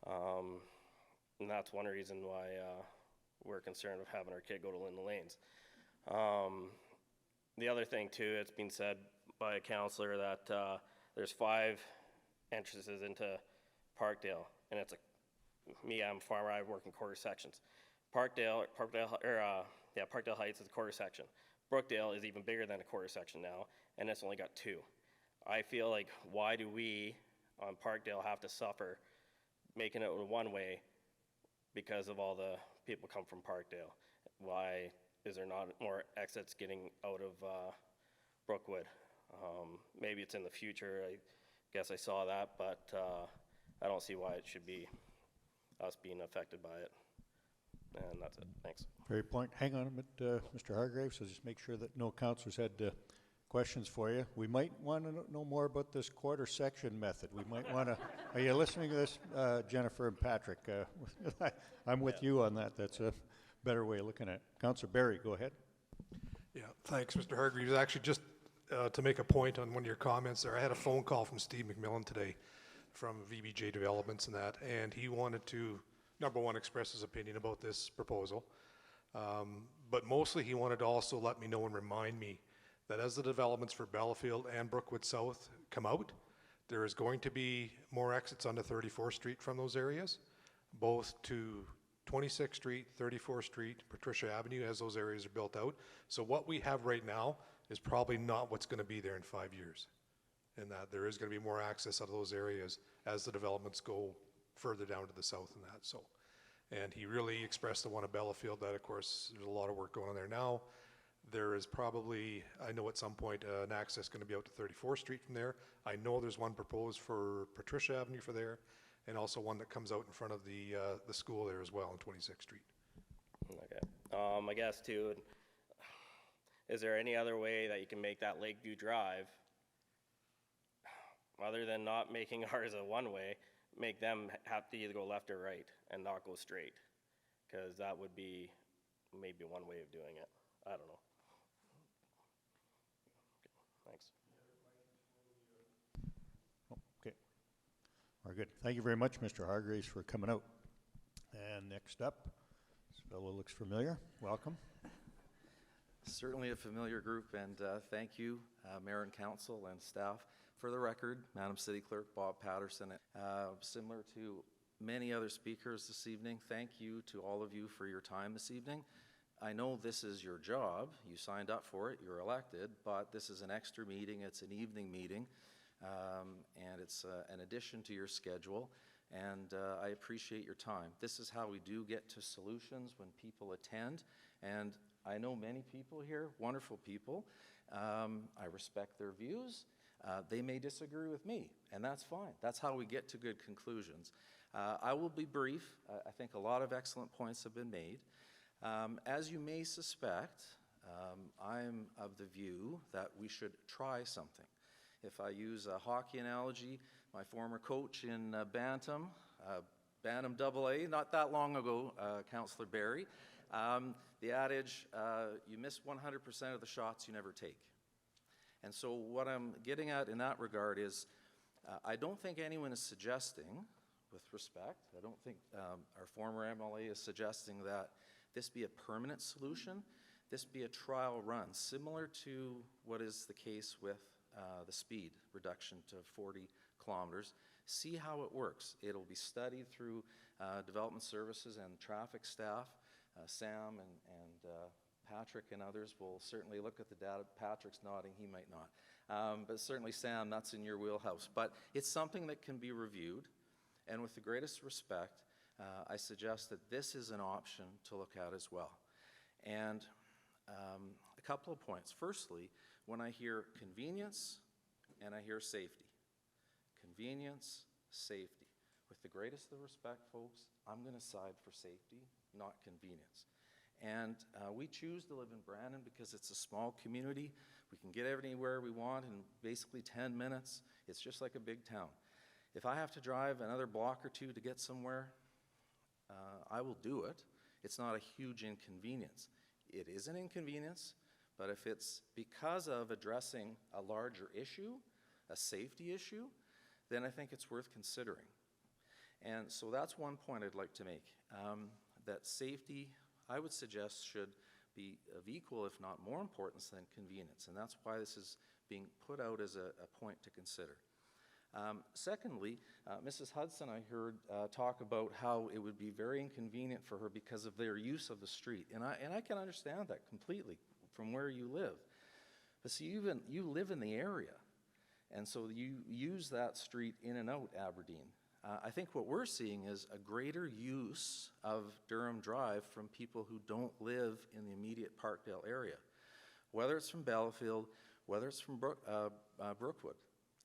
and that's one reason why we're concerned with having our kid go to Linda Lanes. The other thing too, it's been said by a councillor that there's 5 entrances into Parkdale, and it's I'm a farmer, I work in quarter sections. Parkdale Heights is a quarter section. Brookdale is even bigger than a quarter section now, and it's only got 2. I feel like, why do we on Parkdale have to suffer making it one way because of all the people come from Parkdale? Why is there not more exits getting out of Brookwood? Maybe it's in the future. I guess I saw that, but I don't see why it should be us being affected by it. And that's it. Thanks. Very point. Hang on a minute, Mr. Hargraves, so just make sure that no councillors had questions for you. We might want to know more about this quarter section method. We might want to, are you listening to this, Jennifer and Patrick? I'm with you on that. That's a better way of looking at it. Councillor Barry, go ahead. Yeah, thanks, Mr. Hargreaves. Actually, just to make a point on one of your comments there, I had a phone call from Steve McMillan today from VBJ Developments and that, and he wanted to, number one, express his opinion about this proposal, but mostly he wanted to also let me know and remind me that as the developments for Bellafield and Brookwood South come out, there is going to be more exits onto 34th Street from those areas, both to 26th Street, 34th Street, Patricia Avenue, as those areas are built out. So what we have right now is probably not what's going to be there in 5 years, and that there is going to be more access out of those areas as the developments go further down to the south and that. So, and he really expressed the one at Bellafield that, of course, there's a lot of work going on there now. There is probably, I know at some point, an access going to be out to 34th Street from there. I know there's one proposed for Patricia Avenue for there, and also one that comes out in front of the school there as well on 26th Street. Okay. I guess too, is there any other way that you can make that Lakeview Drive, other than not making ours a one-way, make them have to either go left or right and not go straight? Because that would be maybe one way of doing it. I don't know. Okay, thanks. Okay. Very good. Thank you very much, Mr. Hargraves, for coming out. And next up, this fellow looks familiar. Welcome. Certainly a familiar group, and thank you, Mayor and Council and staff. For the record, Madam City Clerk Bob Patterson. Similar to many other speakers this evening, thank you to all of you for your time this evening. I know this is your job. You signed up for it. You're elected, but this is an extra meeting. It's an evening meeting, and it's an addition to your schedule, and I appreciate your time. This is how we do get to solutions when people attend, and I know many people here, wonderful people. I respect their views. They may disagree with me, and that's fine. That's how we get to good conclusions. I will be brief. I think a lot of excellent points have been made. As you may suspect, I'm of the view that we should try something. If I use a hockey analogy, my former coach in Bantam AA, not that long ago, Councillor Barry, the adage, you miss 100% of the shots you never take. And so what I'm getting at in that regard is, I don't think anyone is suggesting, with respect, I don't think our former MLA is suggesting that this be a permanent solution. This be a trial run, similar to what is the case with the speed reduction to 40 kilometers. See how it works. It'll be studied through development services and traffic staff. Sam and Patrick and others will certainly look at the data. Patrick's nodding, he might not. But certainly, Sam, that's in your wheelhouse. But it's something that can be reviewed. And with the greatest respect, I suggest that this is an option to look at as well. And a couple of points. Firstly, when I hear convenience and I hear safety. Convenience, safety. With the greatest of respect, folks, I'm going to side for safety, not convenience. And we choose to live in Brandon because it's a small community. We can get anywhere we want in basically 10 minutes. It's just like a big town. If I have to drive another block or two to get somewhere, I will do it. It's not a huge inconvenience. It is an inconvenience, but if it's because of addressing a larger issue, a safety issue, then I think it's worth considering. And so that's one point I'd like to make, that safety, I would suggest, should be of equal, if not more importance than convenience. And that's why this is being put out as a point to consider. Secondly, Mrs. Hudson, I heard talk about how it would be very inconvenient for her because of their use of the street. And I can understand that completely from where you live. But see, you live in the area. And so you use that street in and out Aberdeen. I think what we're seeing is a greater use of Durham Drive from people who don't live in the immediate Parkdale area, whether it's from Bellafield, whether it's from Brookwood.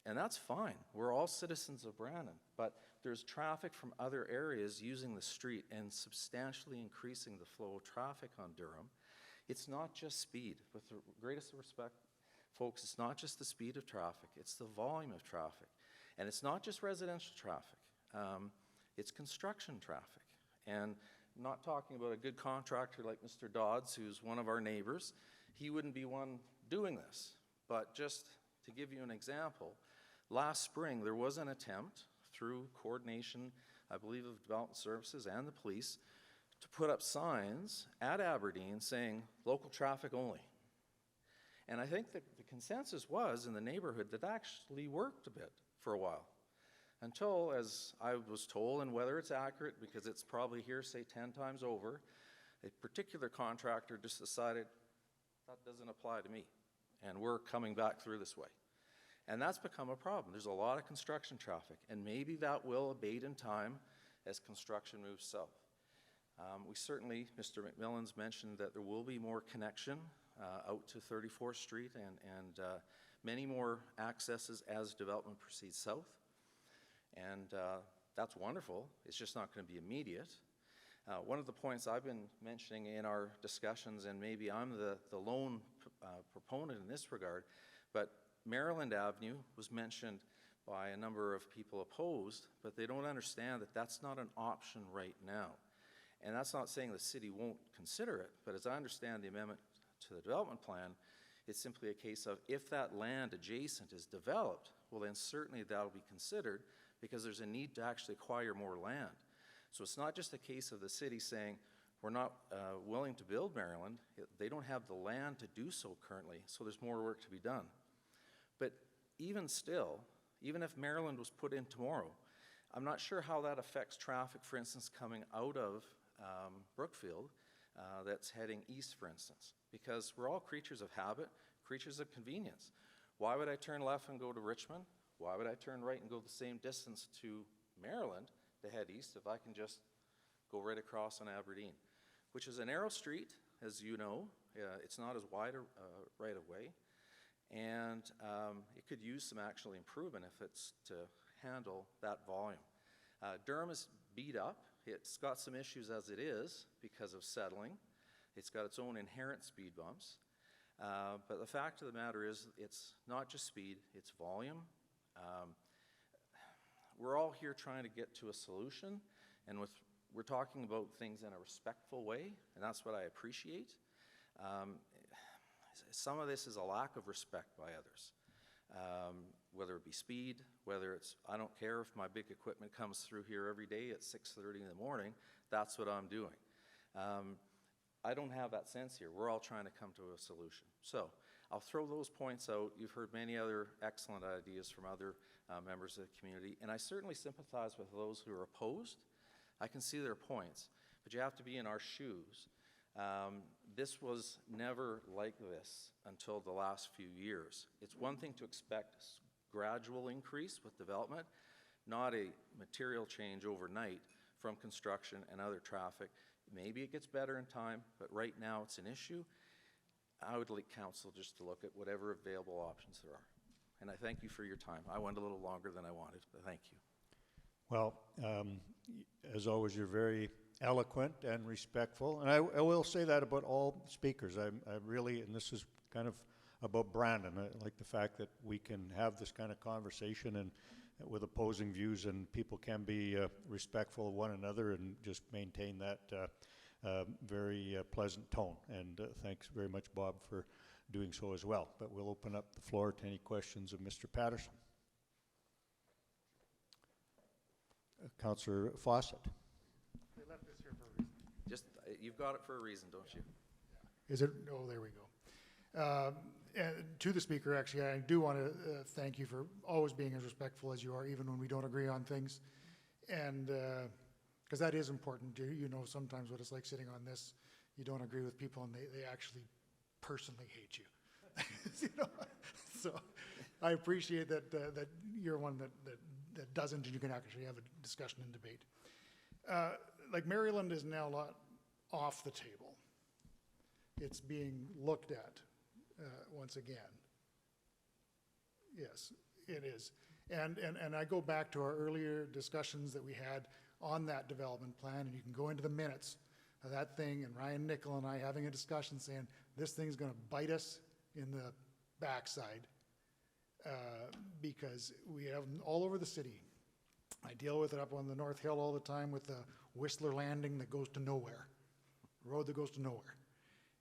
And that's fine. We're all citizens of Brandon, but there's traffic from other areas using the street and substantially increasing the flow of traffic on Durham. It's not just speed. With the greatest respect, folks, it's not just the speed of traffic, it's the volume of traffic. And it's not just residential traffic. It's construction traffic. And I'm not talking about a good contractor like Mr. Dodds, who's one of our neighbors. He wouldn't be one doing this. But just to give you an example, last spring there was an attempt through coordination, I believe, of development services and the police to put up signs at Aberdeen saying local traffic only. And I think that the consensus was in the neighborhood that actually worked a bit for a while. Until, as I was told, and whether it's accurate, because it's probably hearsay 10 times over, a particular contractor just decided that doesn't apply to me, and we're coming back through this way. And that's become a problem. There's a lot of construction traffic, and maybe that will abate in time as construction moves south. We certainly, Mr. McMillan's mentioned that there will be more connection out to 34th Street and many more accesses as development proceeds south. And that's wonderful. It's just not going to be immediate. One of the points I've been mentioning in our discussions, and maybe I'm the lone proponent in this regard, but Maryland Avenue was mentioned by a number of people opposed, but they don't understand that that's not an option right now. And that's not saying the city won't consider it, but as I understand the amendment to the development plan, it's simply a case of if that land adjacent is developed, well then certainly that'll be considered because there's a need to actually acquire more land. So it's not just a case of the city saying, we're not willing to build Maryland. They don't have the land to do so currently, so there's more work to be done. But even still, even if Maryland was put in tomorrow, I'm not sure how that affects traffic, for instance, coming out of Brookfield that's heading east, for instance, because we're all creatures of habit, creatures of convenience. Why would I turn left and go to Richmond? Why would I turn right and go the same distance to Maryland to head east if I can just go right across on Aberdeen, which is a narrow street, as you know. It's not as wide a right of way, and it could use some actual improvement if it's to handle that volume. Durham is beat up. It's got some issues as it is because of settling. It's got its own inherent speed bumps. But the fact of the matter is it's not just speed, it's volume. We're all here trying to get to a solution, and we're talking about things in a respectful way, and that's what I appreciate. Some of this is a lack of respect by others, whether it be speed, whether it's, I don't care if my big equipment comes through here every day at 6:30 in the morning, that's what I'm doing. I don't have that sense here. We're all trying to come to a solution. So I'll throw those points out. You've heard many other excellent ideas from other members of the community, and I certainly sympathize with those who are opposed. I can see their points, but you have to be in our shoes. This was never like this until the last few years. It's one thing to expect gradual increase with development, not a material change overnight from construction and other traffic. Maybe it gets better in time, but right now it's an issue. I would like council just to look at whatever available options there are. And I thank you for your time. I went a little longer than I wanted, but thank you. Well, as always, you're very eloquent and respectful, and I will say that about all speakers. I really, and this is kind of about Brandon, I like the fact that we can have this kind of conversation and with opposing views, and people can be respectful of one another and just maintain that very pleasant tone. And thanks very much, Bob, for doing so as well. But we'll open up the floor to any questions of Mr. Patterson. Councillor Fawcett. They left this here for a reason. Just, you've got it for a reason, don't you? Is it? Oh, there we go. And to the speaker, actually, I do want to thank you for always being as respectful as you are, even when we don't agree on things. And because that is important. You know sometimes what it's like sitting on this, you don't agree with people and they actually personally hate you. You know? So I appreciate that that you're one that doesn't, and you can actually have a discussion and debate. Like Maryland is now off the table. It's being looked at once again. Yes, it is. And I go back to our earlier discussions that we had on that development plan, and you can go into the minutes of that thing, and Ryan Nickel and I having a discussion saying this thing's going to bite us in the backside because we have them all over the city. I deal with it up on the North Hill all the time with the Whistler Landing that goes to nowhere, road that goes to nowhere.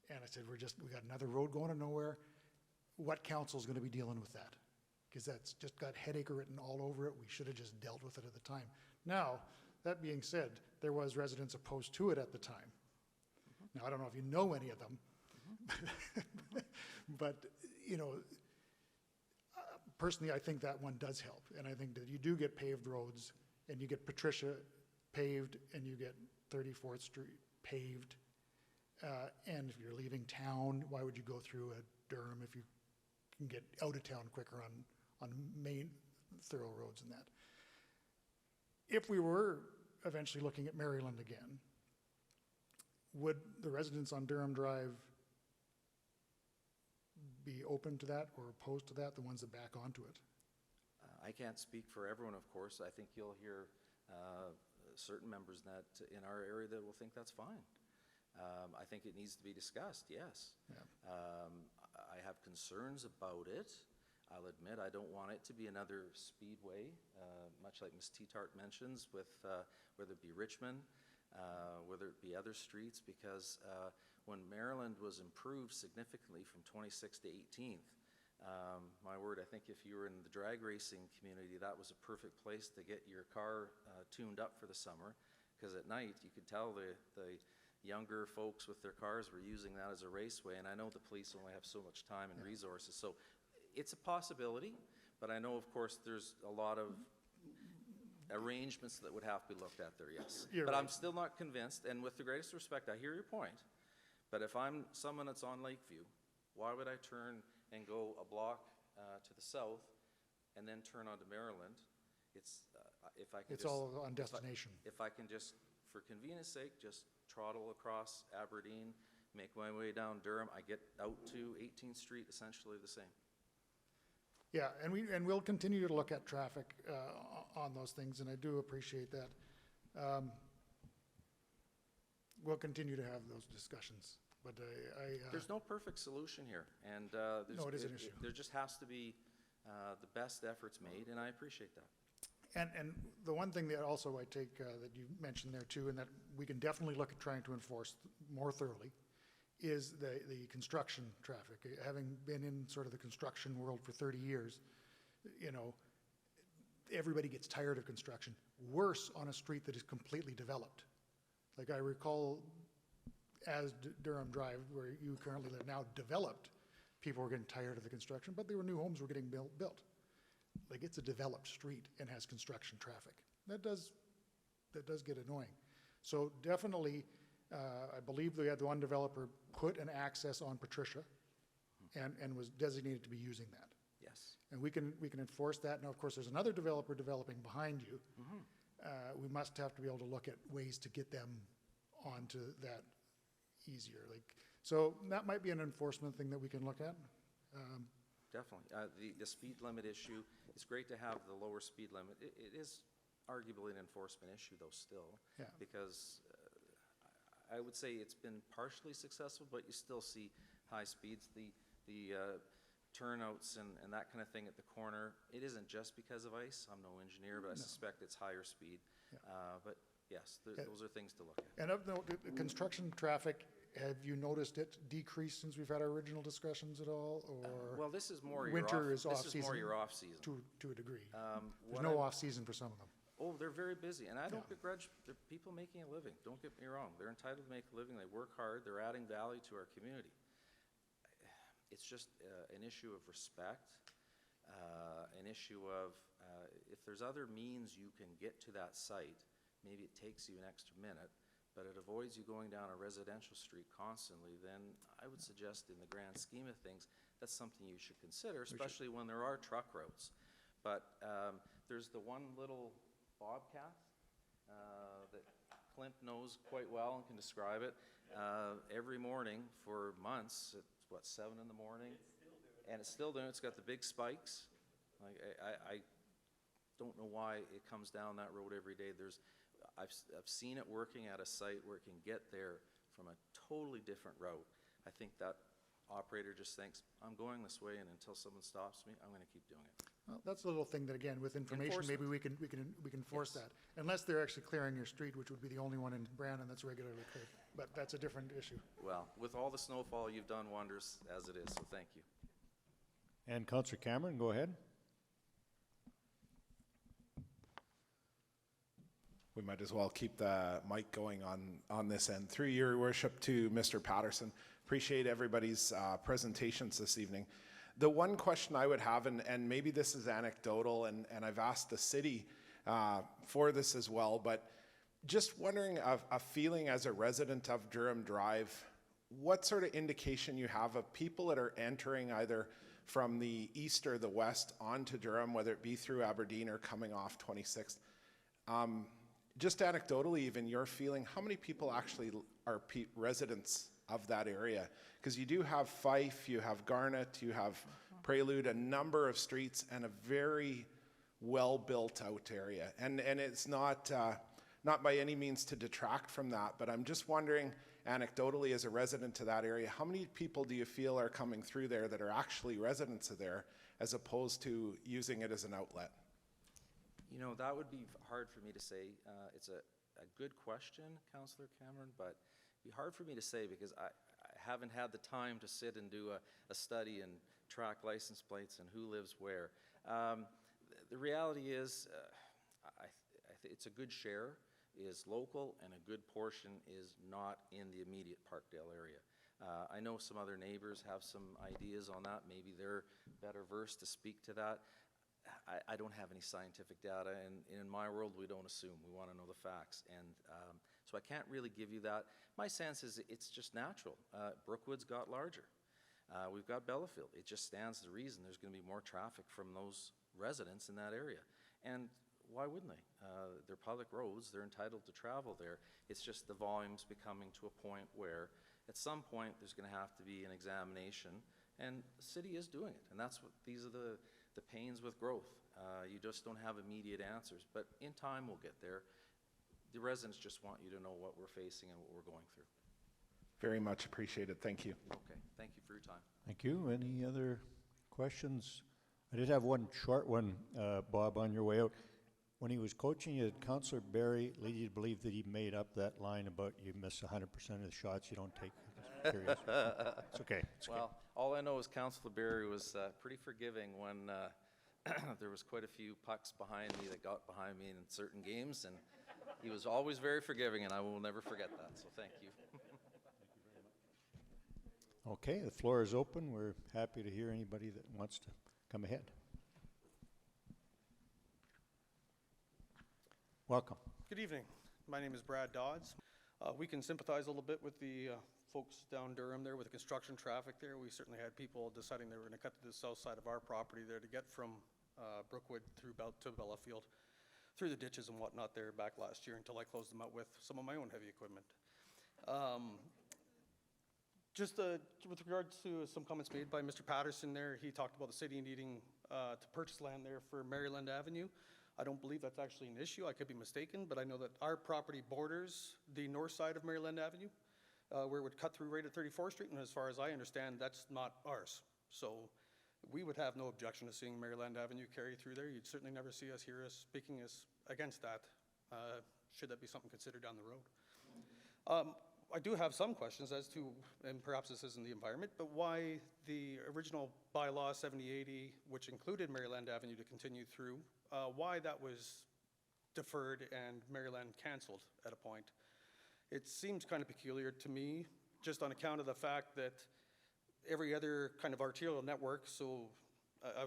And I said, we got another road going to nowhere. What council's going to be dealing with that? Because that's just got headache written all over it. We should have just dealt with it at the time. Now, that being said, there was residents opposed to it at the time. Now, I don't know if you know any of them, but, you know, personally, I think that one does help. And I think that you do get paved roads, and you get Patricia paved, and you get 34th Street paved. And if you're leaving town, why would you go through a Durham if you can get out of town quicker on main thorough roads and that? If we were eventually looking at Maryland again, would the residents on Durham Drive be open to that or opposed to that, the ones that back onto it? I can't speak for everyone, of course. I think you'll hear certain members that in our area that will think that's fine. I think it needs to be discussed, yes. Yeah. I have concerns about it. I'll admit I don't want it to be another speedway, much like Ms. Teetart mentions with whether it be Richmond. whether it be other streets, because when Maryland was improved significantly from 26th to 18th, my word, I think if you were in the drag racing community, that was a perfect place to get your car tuned up for the summer, because at night you could tell the younger folks with their cars were using that as a raceway, and I know the police only have so much time and resources, so it's a possibility, but I know, of course, there's a lot of arrangements that would have to be looked at there, yes. But I'm still not convinced, and with the greatest respect, I hear your point, but if I'm someone that's on Lakeview, why would I turn and go a block to the south and then turn onto Maryland? It's, if I can It's all on destination. If I can just, for convenience sake, just trottle across Aberdeen, make my way down Durham, I get out to 18th Street, essentially the same. Yeah, and we'll continue to look at traffic on those things, and I do appreciate that. We'll continue to have those discussions, but There's no perfect solution here, and No, it is an issue. there just has to be the best efforts made, and I appreciate that. And the one thing that also I take that you mentioned there too, and that we can definitely look at trying to enforce more thoroughly, is the construction traffic. Having been in sort of the construction world for 30 years, you know, everybody gets tired of construction. Worse on a street that is completely developed. Like I recall, as Durham Drive, where you currently live now, developed, people were getting tired of the construction, but there were new homes were getting built. Like it's a developed street and has construction traffic. That does get annoying. So definitely, I believe we had the one developer put an access on Patricia and was designated to be using that. Yes. And we can enforce that. Now, of course, there's another developer developing behind you. We must have to be able to look at ways to get them onto that easier. So that might be an enforcement thing that we can look at. Definitely. The speed limit issue, it's great to have the lower speed limit. It is arguably an enforcement issue, though, still. Yeah. Because I would say it's been partially successful, but you still see high speeds. The turnouts and that kind of thing at the corner, it isn't just because of ice. I'm no engineer, but I suspect it's higher speed. But yes, those are things to look at. And of the construction traffic, have you noticed it decrease since we've had our original discussions at all, or? Well, this is more winter is off This is season. more your off season. To a degree. There's what no I'm- off season for some of them. Oh, they're very busy, and I don't begrudge the people making a living. Don't get me wrong. They're entitled to make a living. They work hard. They're adding value to our community. It's just an issue of respect, an issue of if there's other means you can get to that site, maybe it takes you an extra minute, but it avoids you going down a residential street constantly, then I would suggest in the grand scheme of things, that's something you should consider, especially when there are truck routes. But there's the one little bobcat that Clint knows quite well and can describe it. Every morning for months, at what, 7 in the morning? And it's still doing it. It's got the big spikes. Like I don't know why it comes down that road every day. I've seen it working at a site where it can get there from a totally different route. I think that operator just thinks, I'm going this way, and until someone stops me, I'm going to keep doing it. Well, that's a little thing that, again, with information, maybe we can enforce that. Unless they're actually clearing your street, which would be the only one in Brandon that's regularly cleared. But that's a different issue. Well, with all the snowfall, you've done wonders as it is, so thank you. And Councillor Cameron, go ahead. We might as well keep the mic going on this end. Through your worship to Mr. Patterson, appreciate everybody's presentations this evening. The one question I would have, and maybe this is anecdotal, and I've asked the city for this as well, but just wondering a feeling as a resident of Durham Drive, what sort of indication you have of people that are entering either from the east or the west onto Durham, whether it be through Aberdeen or coming off 26th. Just anecdotally, even your feeling, how many people actually are residents of that area? Because you do have Fife, you have Garnet, you have Prelude, a number of streets, and a very well built out area. And it's not by any means to detract from that, but I'm just wondering, anecdotally, as a resident to that area, how many people do you feel are coming through there that are actually residents of there, as opposed to using it as an outlet? You know, that would be hard for me to say. It's a good question, Councillor Cameron, but it'd be hard for me to say because I haven't had the time to sit and do a study and track license plates and who lives where. The reality is, it's a good share is local and a good portion is not in the immediate Parkdale area. I know some other neighbors have some ideas on that. Maybe they're better versed to speak to that. I don't have any scientific data, and in my world, we don't assume. We want to know the facts, and so I can't really give you that. My sense is it's just natural. Brookwood's got larger. We've got Bellafield. It just stands to reason there's going to be more traffic from those residents in that area, and why wouldn't they? They're public roads. They're entitled to travel there. It's just the volume's becoming to a point where at some point there's going to have to be an examination, and the city is doing it, and that's what these are the pains with growth. You just don't have immediate answers, but in time we'll get there. The residents just want you to know what we're facing and what we're going through. Very much appreciated. Thank you. Okay, thank you for your time. Thank you. Any other questions? I did have one short one, Bob, on your way out. When he was coaching you, did Councillor Barry lead you to believe that he made up that line about you miss 100% of the shots you don't take? Just curious. It's okay. It's well, all I know is Councillor Barry was pretty forgiving when there was quite a few pucks behind me that got behind me in certain games, and he was always very forgiving, and I will never forget that, so thank you. Okay, the floor is open. We're happy to hear anybody that wants to come ahead. Welcome. Good evening. My name is Brad Dodds. We can sympathize a little bit with the folks down Durham there with the construction traffic there. We certainly had people deciding they were going to cut to the south side of our property there to get from Brookwood through to Bellafield, through the ditches and whatnot there back last year until I closed them out with some of my own heavy equipment. Just with regard to some comments made by Mr. Patterson there, he talked about the city needing to purchase land there for Maryland Avenue. I don't believe that's actually an issue. I could be mistaken, but I know that our property borders the north side of Maryland Avenue, where it would cut through right at 34th Street, and as far as I understand, that's not ours. So we would have no objection to seeing Maryland Avenue carry through there. You'd certainly never see us hear us speaking against that, should that be something considered down the road. I do have some questions as to, and perhaps this isn't the environment, but why the original bylaw 7080, which included Maryland Avenue to continue through, why that was deferred and Maryland canceled at a point. It seems kind of peculiar to me, just on account of the fact that every other kind of arterial network, so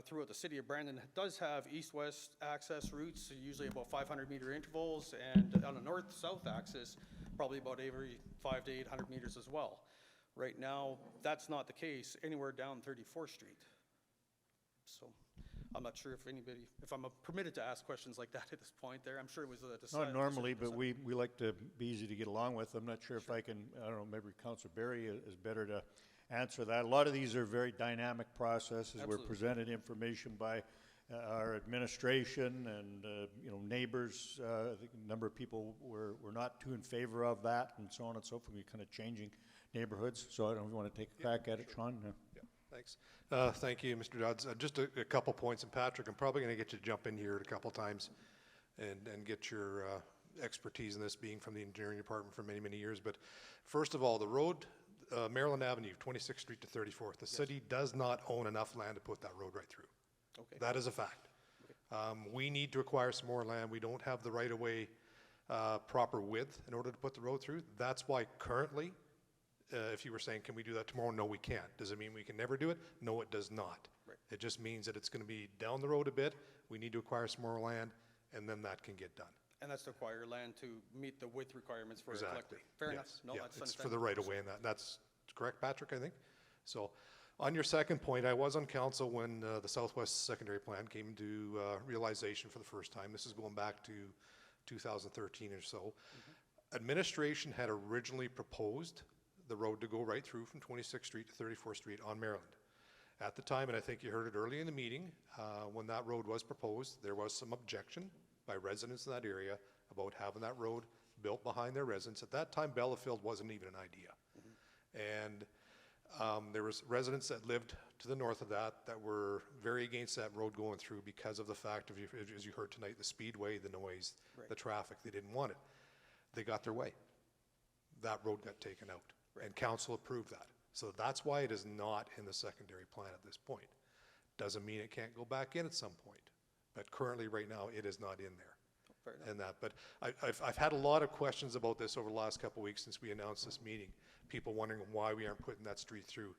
throughout the city of Brandon, does have east-west access routes, usually about 500-meter intervals, and on a north-south axis, probably about every 500 to 800 meters as well. Right now, that's not the case anywhere down 34th Street. So I'm not sure if I'm permitted to ask questions like that at this point there. I'm sure it was not normally, but we like to be easy to get along with. I'm not sure if I can, I don't know, maybe Councillor Barry is better to answer that. A lot of these are very dynamic processes. Absolutely. We're presented information by our administration and neighbors. I think a number of people were not too in favor of that, and so on and so forth. We're kind of changing neighborhoods. So I don't know if you want to take a crack at it, Sean. Yeah, thanks. Thank you, Mr. Dodds. Just a couple points, and Patrick, I'm probably going to get you to jump in here a couple times and get your expertise in this, being from the engineering department for many, many years. But first of all, the road, Maryland Avenue, 26th Street to 34th, the city does not own enough land to put that road right through. Okay. That is a fact. Okay. We need to acquire some more land. We don't have the right-of-way proper width in order to put the road through. That's why currently, if you were saying, can we do that tomorrow? No, we can't. Does it mean we can never do it? No, it does not. Right. It just means that it's going to be down the road a bit. We need to acquire some more land, and then that can get done. And that's to acquire land to meet the width requirements for exactly. a collector. Fair enough. No, yeah, that's it's for the right-of-way, and that's correct, Patrick, I think. So on your second point, I was on council when the Southwest Secondary Plan came into realization for the first time. This is going back to 2013 or so. Mm-hmm. Administration had originally proposed the road to go right through from 26th Street to 34th Street on Maryland. At the time, and I think you heard it early in the meeting, when that road was proposed, there was some objection by residents in that area about having that road built behind their residence. At that time, Bellafield wasn't even an idea. Mm-hmm. And there was residents that lived to the north of that were very against that road going through because of the fact of, as you heard tonight, the speedway, the noise, right. The traffic. They didn't want it. they got their way. That road got taken out, and council approved that. So that's why it is not in the secondary plan at this point. Doesn't mean it can't go back in at some point, but currently, right now, it is not in there. Fair enough. And that, but I've had a lot of questions about this over the last couple of weeks since we announced this meeting. People wondering why we aren't putting that street through.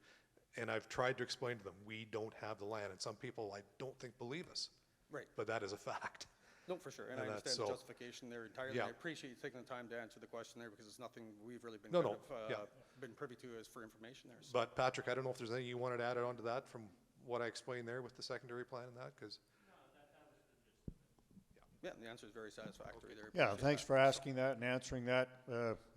And I've tried to explain to them, we don't have the land. And some people, I don't think, believe us. Right. But that is a fact. No, for sure, and I And understand that's the so- justification there entirely. Yeah. I appreciate you taking the time to answer the question there, because it's nothing we've really been No, kind no, of, yeah. been privy to as for information there. So. But Patrick, I don't know if there's anything you wanted to add on to that from what I explained there with the secondary plan and that, because. Yeah, the answer is very satisfactory there. Yeah, Appreciate thanks that. for asking that and answering that.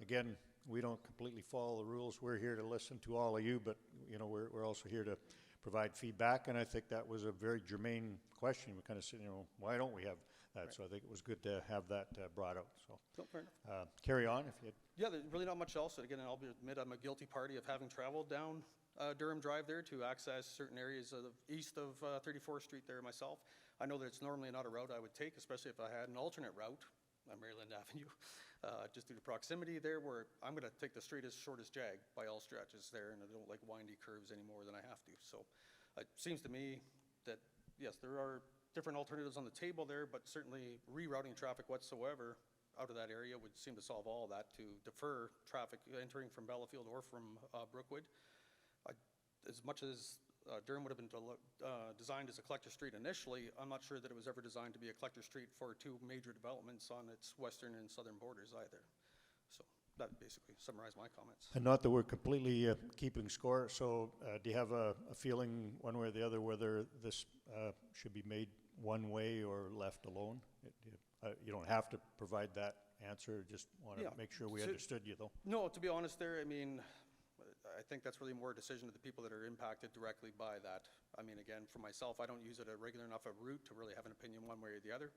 Again, we don't completely follow the rules. We're here to listen to all of you, but, you know, we're also here to provide feedback, and I think that was a very germane question. We're kind of sitting, you know, why don't we have that? So I think it was good to have that brought out, so. No, fair enough. Carry on if you. Yeah, there's really not much else. Again, I'll admit I'm a guilty party of having traveled down Durham Drive there to access certain areas of east of 34th Street there myself. I know that it's normally not a route I would take, especially if I had an alternate route on Maryland Avenue, just due to proximity there, where I'm going to take the straight as short as jag by all stretches there, and I don't like windy curves any more than I have to. So it seems to me that, yes, there are different alternatives on the table there, but certainly rerouting traffic whatsoever out of that area would seem to solve all that, to defer traffic entering from Bellafield or from Brookwood. As much as Durham would have been designed as a collector street initially, I'm not sure that it was ever designed to be a collector street for two major developments on its western and southern borders either. So that would basically summarize my comments. And not that we're completely keeping score, so do you have a feeling one way or the other whether this should be made one way or left alone? You don't have to provide that answer, just want to Yeah. make sure we So- understood you though. No, to be honest there, I mean, I think that's really more a decision of the people that are impacted directly by that. I mean, again, for myself, I don't use it a regular enough a route to really have an opinion one way or the other.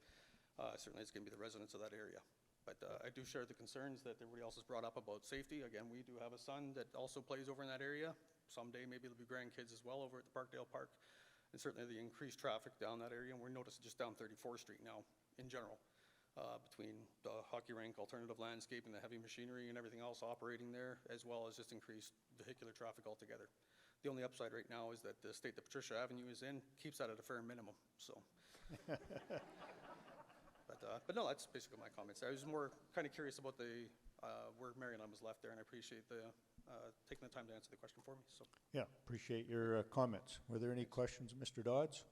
Certainly it's going to be the residents of that area. But I do share the concerns that everybody else has brought up about safety. Again, we do have a son that also plays over in that area. Someday maybe there'll be grandkids as well over at the Parkdale Park. And certainly the increased traffic down that area, and we're noticing just down 34th Street now in general. Between the hockey rink, alternative landscaping, the heavy machinery and everything else operating there, as well as just increased vehicular traffic altogether. The only upside right now is that the state that Patricia Avenue is in keeps that at a fair minimum, so. But no, that's basically my comments. I was more kind of curious about the, where Maryland was left there, and I appreciate the, taking the time to answer the question for me, so. Yeah, appreciate your comments. Were there any questions, Mr. Dodds?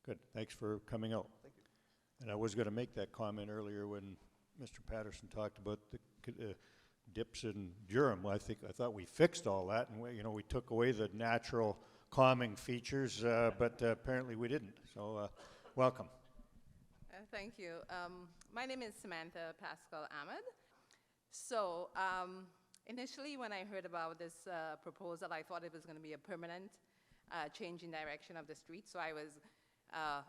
Good, thanks for coming out. Thank you. And I was going to make that comment earlier when Mr. Patterson talked about the dips in Durham. Well, I thought we fixed all that, and we took away the natural calming features, but apparently we didn't. So, welcome. Thank you. My name is Samantha Pascal Ahmed. So, initially when I heard about this proposal, I thought it was going to be a permanent change in direction of the street, so I was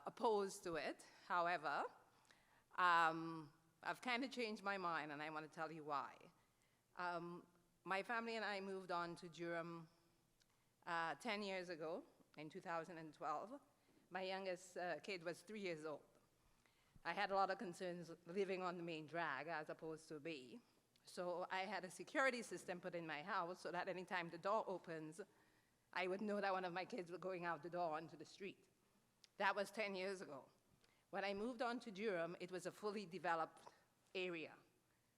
opposed to it. However, I've kind of changed my mind, and I want to tell you why. My family and I moved on to Durham 10 years ago, in 2012. My youngest kid was 3 years old. I had a lot of concerns living on the main drag as opposed to B. So I had a security system put in my house so that anytime the door opens, I would know that one of my kids was going out the door onto the street. That was 10 years ago. When I moved on to Durham, it was a fully developed area.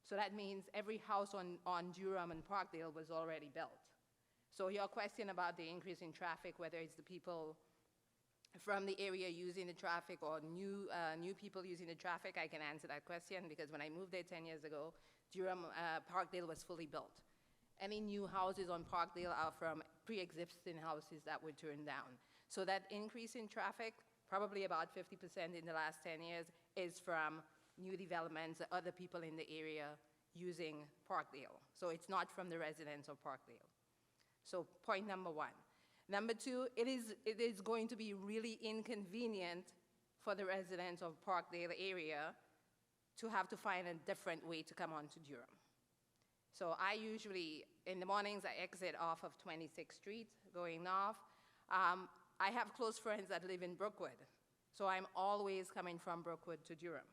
So that means every house on Durham and Parkdale was already built. So your question about the increase in traffic, whether it's the people from the area using the traffic or new people using the traffic, I can answer that question because when I moved there 10 years ago, Durham, Parkdale was fully built. Any new houses on Parkdale are from pre-existing houses that were turned down. So that increase in traffic, probably about 50% in the last 10 years, is from new developments, other people in the area using Parkdale. So it's not from the residents of Parkdale. So point number one. Number two, it is going to be really inconvenient for the residents of Parkdale area to have to find a different way to come onto Durham. So I usually, in the mornings, I exit off of 26th Street going north. I have close friends that live in Brookwood, so I'm always coming from Brookwood to Durham.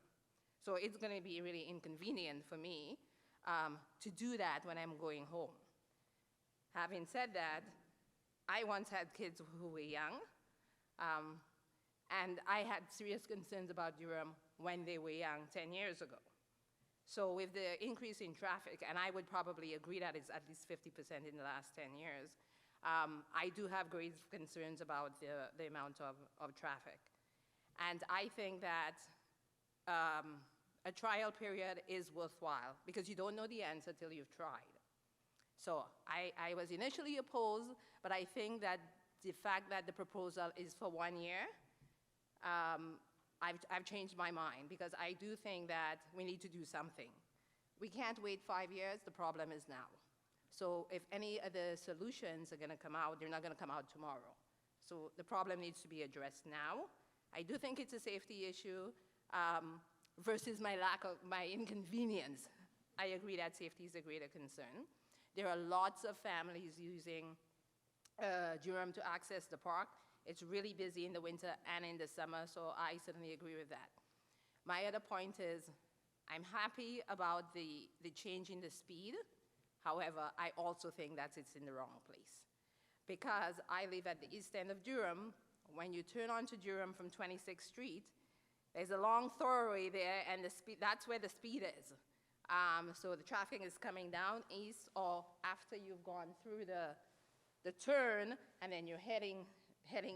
So it's going to be really inconvenient for me to do that when I'm going home. Having said that, I once had kids who were young, and I had serious concerns about Durham when they were young 10 years ago. So with the increase in traffic, and I would probably agree that it's at least 50% in the last 10 years, I do have grave concerns about the amount of traffic. And I think that a trial period is worthwhile because you don't know the answer till you've tried. So I was initially opposed, but I think that the fact that the proposal is for 1 year, I've changed my mind because I do think that we need to do something. We can't wait 5 years, the problem is now. So if any of the solutions are going to come out, they're not going to come out tomorrow. So the problem needs to be addressed now. I do think it's a safety issue versus my inconvenience. I agree that safety is a greater concern. There are lots of families using Durham to access the park. It's really busy in the winter and in the summer, so I certainly agree with that. My other point is I'm happy about the change in the speed. However, I also think that it's in the wrong place. Because I live at the east end of Durham, when you turn onto Durham from 26th Street, there's a long thoroughway there, and that's where the speed is. So the traffic is coming down east or after you've gone through the turn, and then you're heading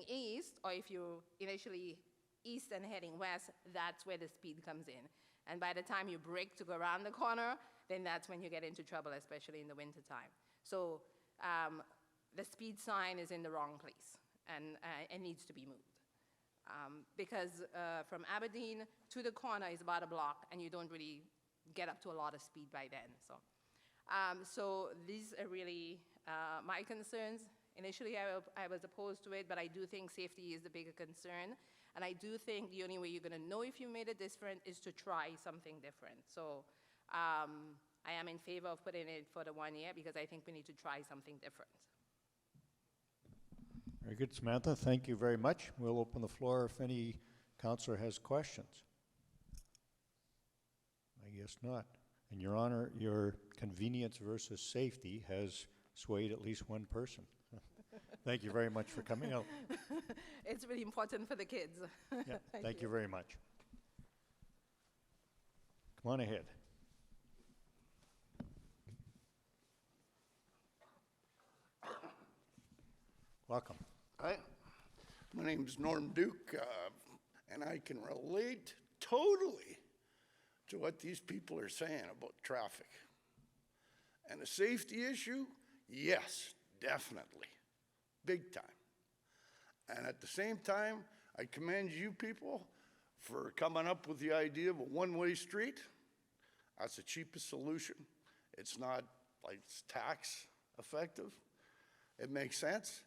east, or if you're initially east and heading west, that's where the speed comes in. And by the time you brake to go around the corner, then that's when you get into trouble, especially in the wintertime. So the speed sign is in the wrong place, and it needs to be moved. Because from Aberdeen to the corner is about a block, and you don't really get up to a lot of speed by then. So these are really my concerns. Initially, I was opposed to it, but I do think safety is the bigger concern. And I do think the only way you're going to know if you made it different is to try something different. So I am in favor of putting it for the 1 year because I think we need to try something different. Very good, Samantha. Thank you very much. We'll open the floor if any councillor has questions. I guess not. And Your Honor, your convenience versus safety has swayed at least one person. Thank you very much for coming out. It's really important for the kids. Yeah, thank you very much. Come on ahead. Welcome. Hi, my name's Norm Duke, and I can relate totally to what these people are saying about traffic. And a safety issue, yes, definitely, big time. And at the same time, I commend you people for coming up with the idea of a one-way street. That's the cheapest solution. It's not like it's tax effective. It makes sense.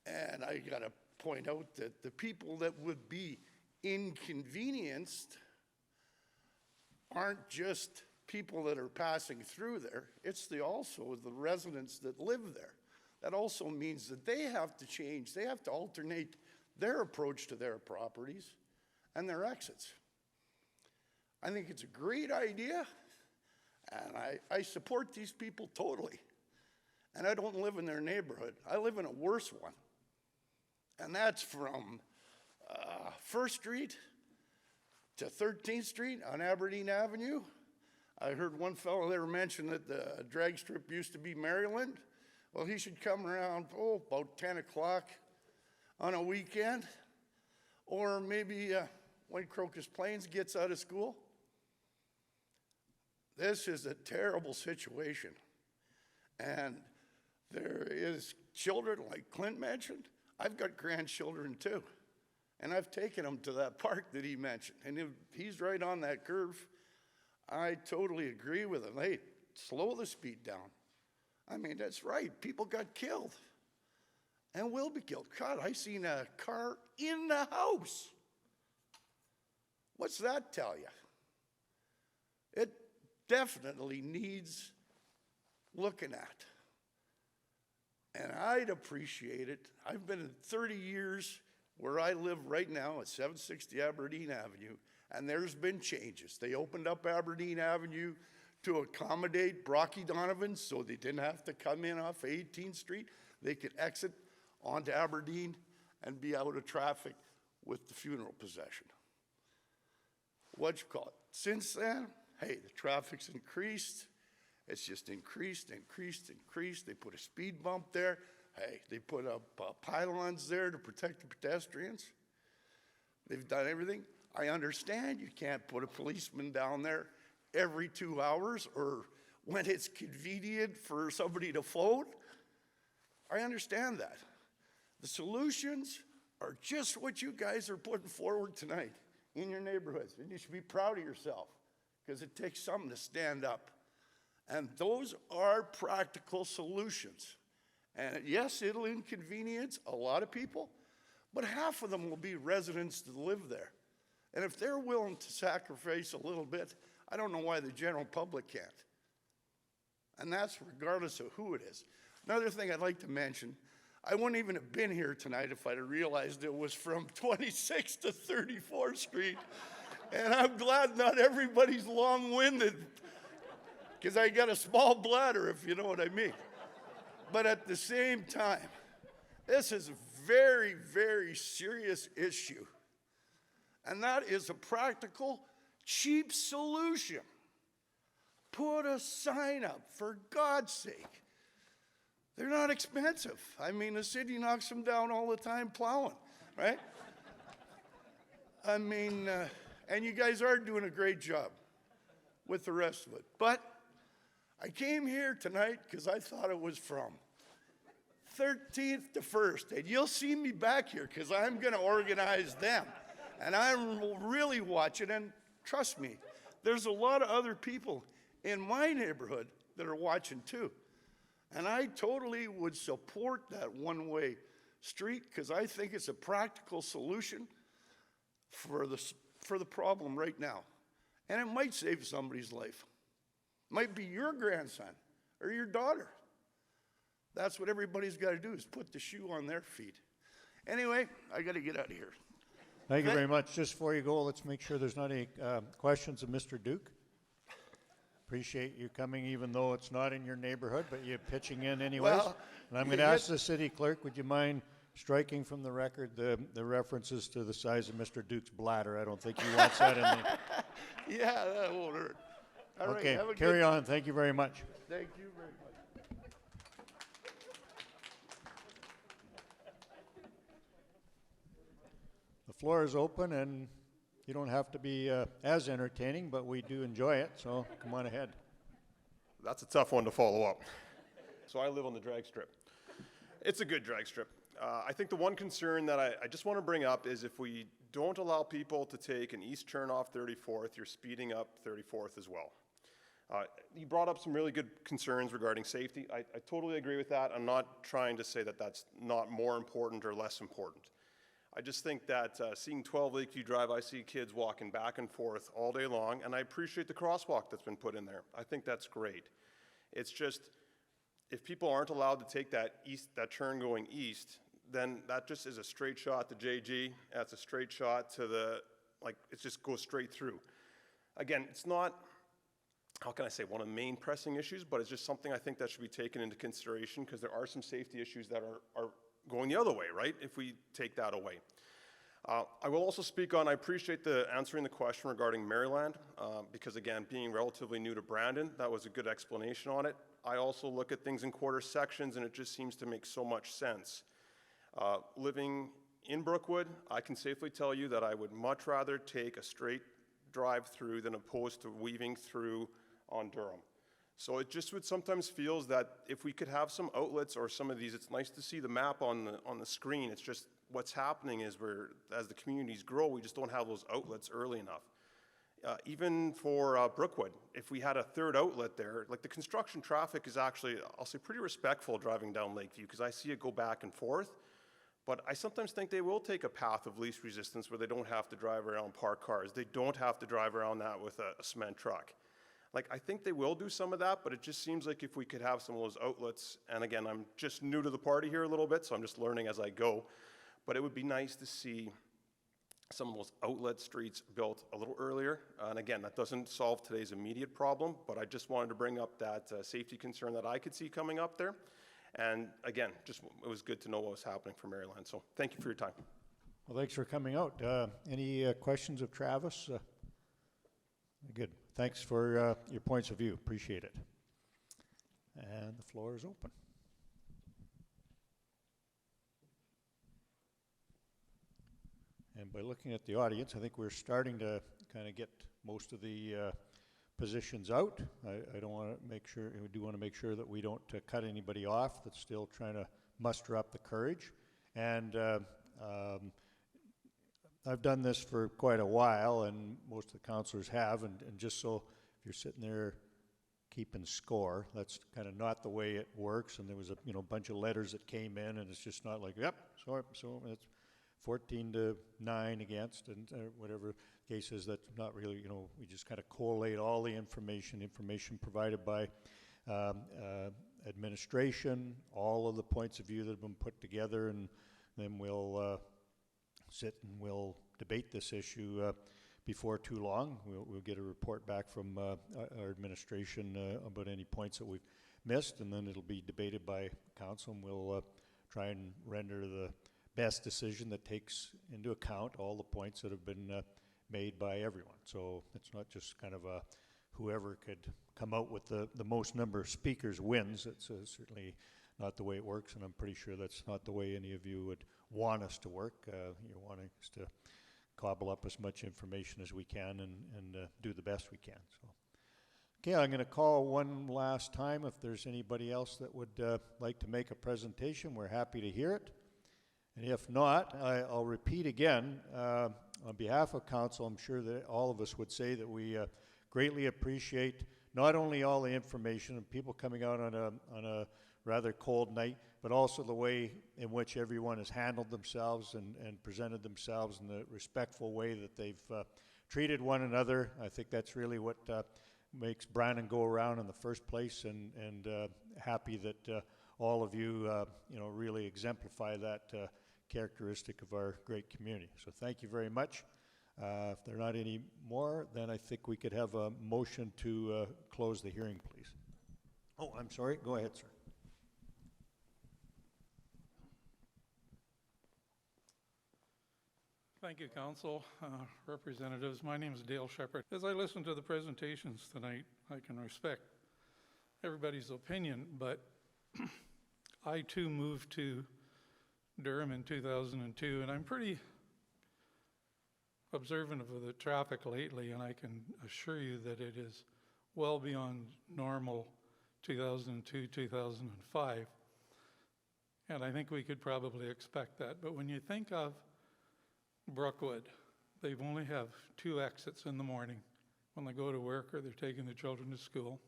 And I gotta point out that the people that would be inconvenienced aren't just people that are passing through there, it's also the residents that live there. That also means that they have to change, they have to alternate their approach to their properties and their exits. I think it's a great idea, and I support these people totally. And I don't live in their neighborhood, I live in a worse one. And that's from 1st Street to 13th Street on Aberdeen Avenue. I heard one fellow there mention that the drag strip used to be Maryland. Well, he should come around, about 10 o'clock on a weekend, or maybe when Crocus Plains gets out of school. This is a terrible situation. And there is children, like Clint mentioned. I've got grandchildren too. And I've taken them to that park that he mentioned. And if he's right on that curve, I totally agree with him. Hey, slow the speed down. I mean, that's right. People got killed and will be killed. God, I seen a car in the house. What's that tell you? It definitely needs looking at. And I'd appreciate it. I've been in 30 years where I live right now at 760 Aberdeen Avenue, and there's been changes. They opened up Aberdeen Avenue to accommodate Brocky Donovan so they didn't have to come in off 18th Street. They could exit onto Aberdeen and be out of traffic with the funeral procession. What'd you call it? Since then, hey, the traffic's increased. It's just increased. They put a speed bump there. Hey, they put up pylons there to protect the pedestrians. They've done everything. I understand you can't put a policeman down there every 2 hours or when it's convenient for somebody to phone. I understand that. The solutions are just what you guys are putting forward tonight in your neighborhoods. And you should be proud of yourself because it takes something to stand up. And those are practical solutions. And yes, it'll inconvenience a lot of people, but half of them will be residents that live there. And if they're willing to sacrifice a little bit, I don't know why the general public can't. And that's regardless of who it is. Another thing I'd like to mention, I wouldn't even have been here tonight if I'd have realized it was from 26th to 34th Street. And I'm glad not everybody's long-winded, because I got a small bladder, if you know what I mean. But at the same time, this is a very, very serious issue. And that is a practical, cheap solution. Put a sign up, for God's sake. They're not expensive. I mean, the city knocks them down all the time plowing, right? I mean, and you guys are doing a great job with the rest of it. But I came here tonight because I thought it was from 13th to 1st. And you'll see me back here because I'm going to organize them. And I'm really watching, and trust me, there's a lot of other people in my neighborhood that are watching too. And I totally would support that one-way street because I think it's a practical solution for the problem right now. And it might save somebody's life. It might be your grandson or your daughter. That's what everybody's got to do is put the shoe on their feet. Anyway, I got to get out of here. Thank you very much. Just before you go, let's make sure there's not any questions of Mr. Duke. Appreciate you coming, even though it's not in your neighborhood, but you're pitching in anyways. Well, and I'm going to ask the city clerk, would you mind striking from the record the references to the size of Mr. Duke's bladder? I don't think he wants that in there. Yeah, that won't hurt. All right, Okay, have a carry good- on. Thank you very much. Thank you very much. The floor is open, and you don't have to be as entertaining, but we do enjoy it, so come on ahead. That's a tough one to follow up. So I live on the drag strip. It's a good drag strip. I think the one concern that I just want to bring up is if we don't allow people to take an east turn off 34th, you're speeding up 34th as well. You brought up some really good concerns regarding safety. I totally agree with that. I'm not trying to say that that's not more important or less important. I just think that seeing 12 Lakeview Drive, I see kids walking back and forth all day long, and I appreciate the crosswalk that's been put in there. I think that's great. It's just, if people aren't allowed to take that turn going east, then that just is a straight shot to JG. That's a straight shot to it just goes straight through. Again, it's not, how can I say, one of the main pressing issues, but it's just something I think that should be taken into consideration because there are some safety issues that are going the other way, right, if we take that away. I will also speak on, I appreciate the answering the question regarding Maryland, because again, being relatively new to Brandon, that was a good explanation on it. I also look at things in quarter sections and it just seems to make so much sense. Living in Brookwood, I can safely tell you that I would much rather take a straight drive through than opposed to weaving through on Durham. So it just would sometimes feels that if we could have some outlets or some of these, it's nice to see the map on the screen. It's just what's happening is as the communities grow, we just don't have those outlets early enough. Even for Brookwood, if we had a third outlet there, like the construction traffic is actually, I'll say pretty respectful driving down Lakeview because I see it go back and forth. But I sometimes think they will take a path of least resistance where they don't have to drive around parked cars. They don't have to drive around that with a cement truck. Like, I think they will do some of that, but it just seems like if we could have some of those outlets, and again, I'm just new to the party here a little bit, so I'm just learning as I go, but it would be nice to see some of those outlet streets built a little earlier. And again, that doesn't solve today's immediate problem, but I just wanted to bring up that safety concern that I could see coming up there. And again, just it was good to know what was happening for Maryland. So thank you for your time. Well, thanks for coming out. Any questions of Travis? Good. Thanks for your points of view. Appreciate it. And the floor is open. And by looking at the audience, I think we're starting to kind of get most of the positions out. I don't want to make sure, we do want to make sure that we don't cut anybody off that's still trying to muster up the courage. And I've done this for quite a while, and most of the councillors have, and just so if you're sitting there keeping score, that's kind of not the way it works. And there was a bunch of letters that came in, and it's just not like, yep, so it's 14-9 against, and whatever the case is. That's not really, we just kind of collate all the information provided by administration, all of the points of view that have been put together, and then we'll sit and we'll debate this issue before too long. We'll get a report back from our administration about any points that we've missed, and then it'll be debated by council, and we'll try and render the best decision that takes into account all the points that have been made by everyone. So it's not just kind of whoever could come out with the most number of speakers wins. It's certainly not the way it works, and I'm pretty sure that's not the way any of you would want us to work. You're wanting us to cobble up as much information as we can and do the best we can. So, okay, I'm going to call one last time. If there's anybody else that would like to make a presentation, we're happy to hear it. And if not, I'll repeat again, on behalf of council, I'm sure that all of us would say that we greatly appreciate not only all the information and people coming out on a rather cold night, but also the way in which everyone has handled themselves and presented themselves in the respectful way that they've treated one another. I think that's really what makes Brannan go around in the first place, and happy that all of you, really exemplify that characteristic of our great community. So thank you very much. If there are not any more, then I think we could have a motion to close the hearing, please. Oh, I'm sorry. Go ahead, sir. Thank you, Council, representatives. My name is Dale Shepherd. As I listen to the presentations tonight, I can respect everybody's opinion, but I too moved to Durham in 2002, and I'm pretty observant of the traffic lately, and I can assure you that it is well beyond normal 2002, 2005, and I think we could probably expect that. But when you think of Brookwood, they only have 2 exits in the morning when they go to work or they're taking their children to school,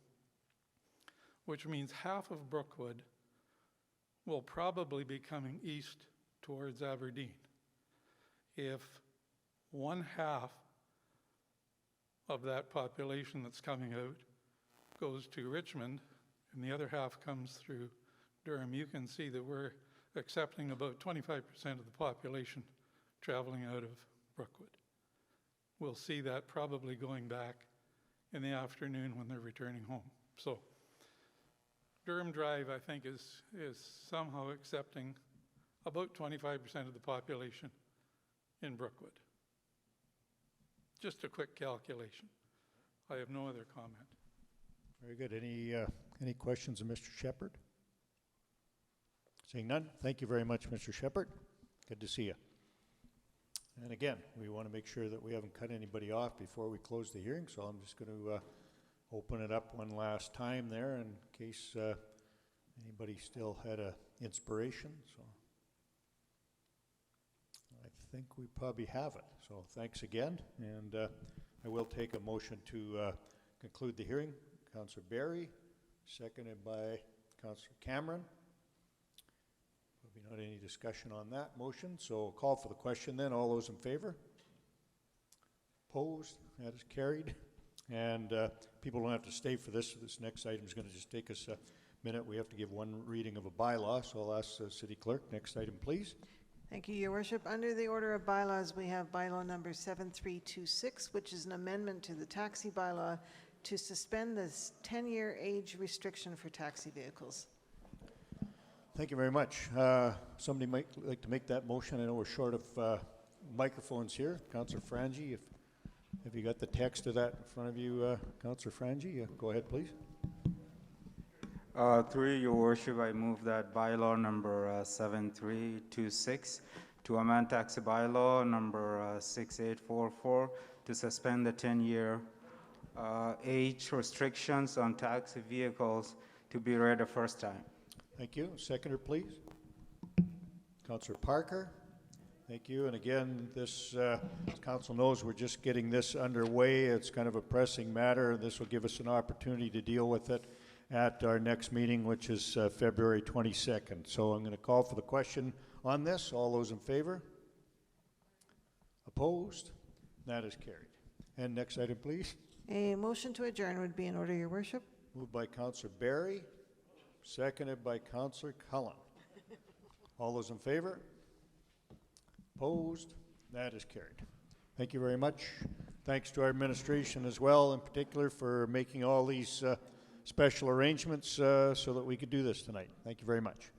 which means half of Brookwood will probably be coming east towards Aberdeen. If 1/2 of that population that's coming out goes to Richmond and the other half comes through Durham, you can see that we're accepting about 25% of the population traveling out of Brookwood. We'll see that probably going back in the afternoon when they're returning home. So Durham Drive, I think, is somehow accepting about 25% of the population in Brookwood. Just a quick calculation. I have no other comment. Very good. Any questions of Mr. Shepherd? Seeing none, thank you very much, Mr. Shepherd. Good to see you. And again, we want to make sure that we haven't cut anybody off before we close the hearing, so I'm just going to open it up one last time there in case anybody still had an inspiration. So I think we probably have it. So thanks again, and I will take a motion to conclude the hearing. Councillor Barry, seconded by Councillor Cameron. There'll be not any discussion on that motion, so call for the question then. All those in favor? Opposed? That is carried. And people don't have to stay for this. This next item is going to just take us a minute. We have to give one reading of a bylaw, so I'll ask the City Clerk. Next item, please. Thank you, Your Worship. Under the order of bylaws, we have bylaw number 7326, which is an amendment to the taxi bylaw to suspend the 10-year age restriction for taxi vehicles. Thank you very much. Somebody might like to make that motion. I know we're short of microphones here. Councillor Frangi, if you got the text of that in front of you, Councillor Frangi, go ahead, please. Through Your Worship, I move that bylaw number 7326 to amend taxi bylaw number 6844 to suspend the 10-year age restrictions on taxi vehicles to be read the first time. Thank you. Seconder, please. Councillor Parker. Thank you. And again, this, as council knows, we're just getting this underway. It's kind of a pressing matter. This will give us an opportunity to deal with it at our next meeting, which is February 22nd. So I'm going to call for the question on this. All those in favor? Opposed? That is carried. And next item, please. A motion to adjourn would be in order, Your Worship. Moved by Councillor Barry, seconded by Councillor Cullen. All those in favor? Opposed? That is carried. Thank you very much. Thanks to our administration as well, in particular, for making all these special arrangements so that we could do this tonight. Thank you very much.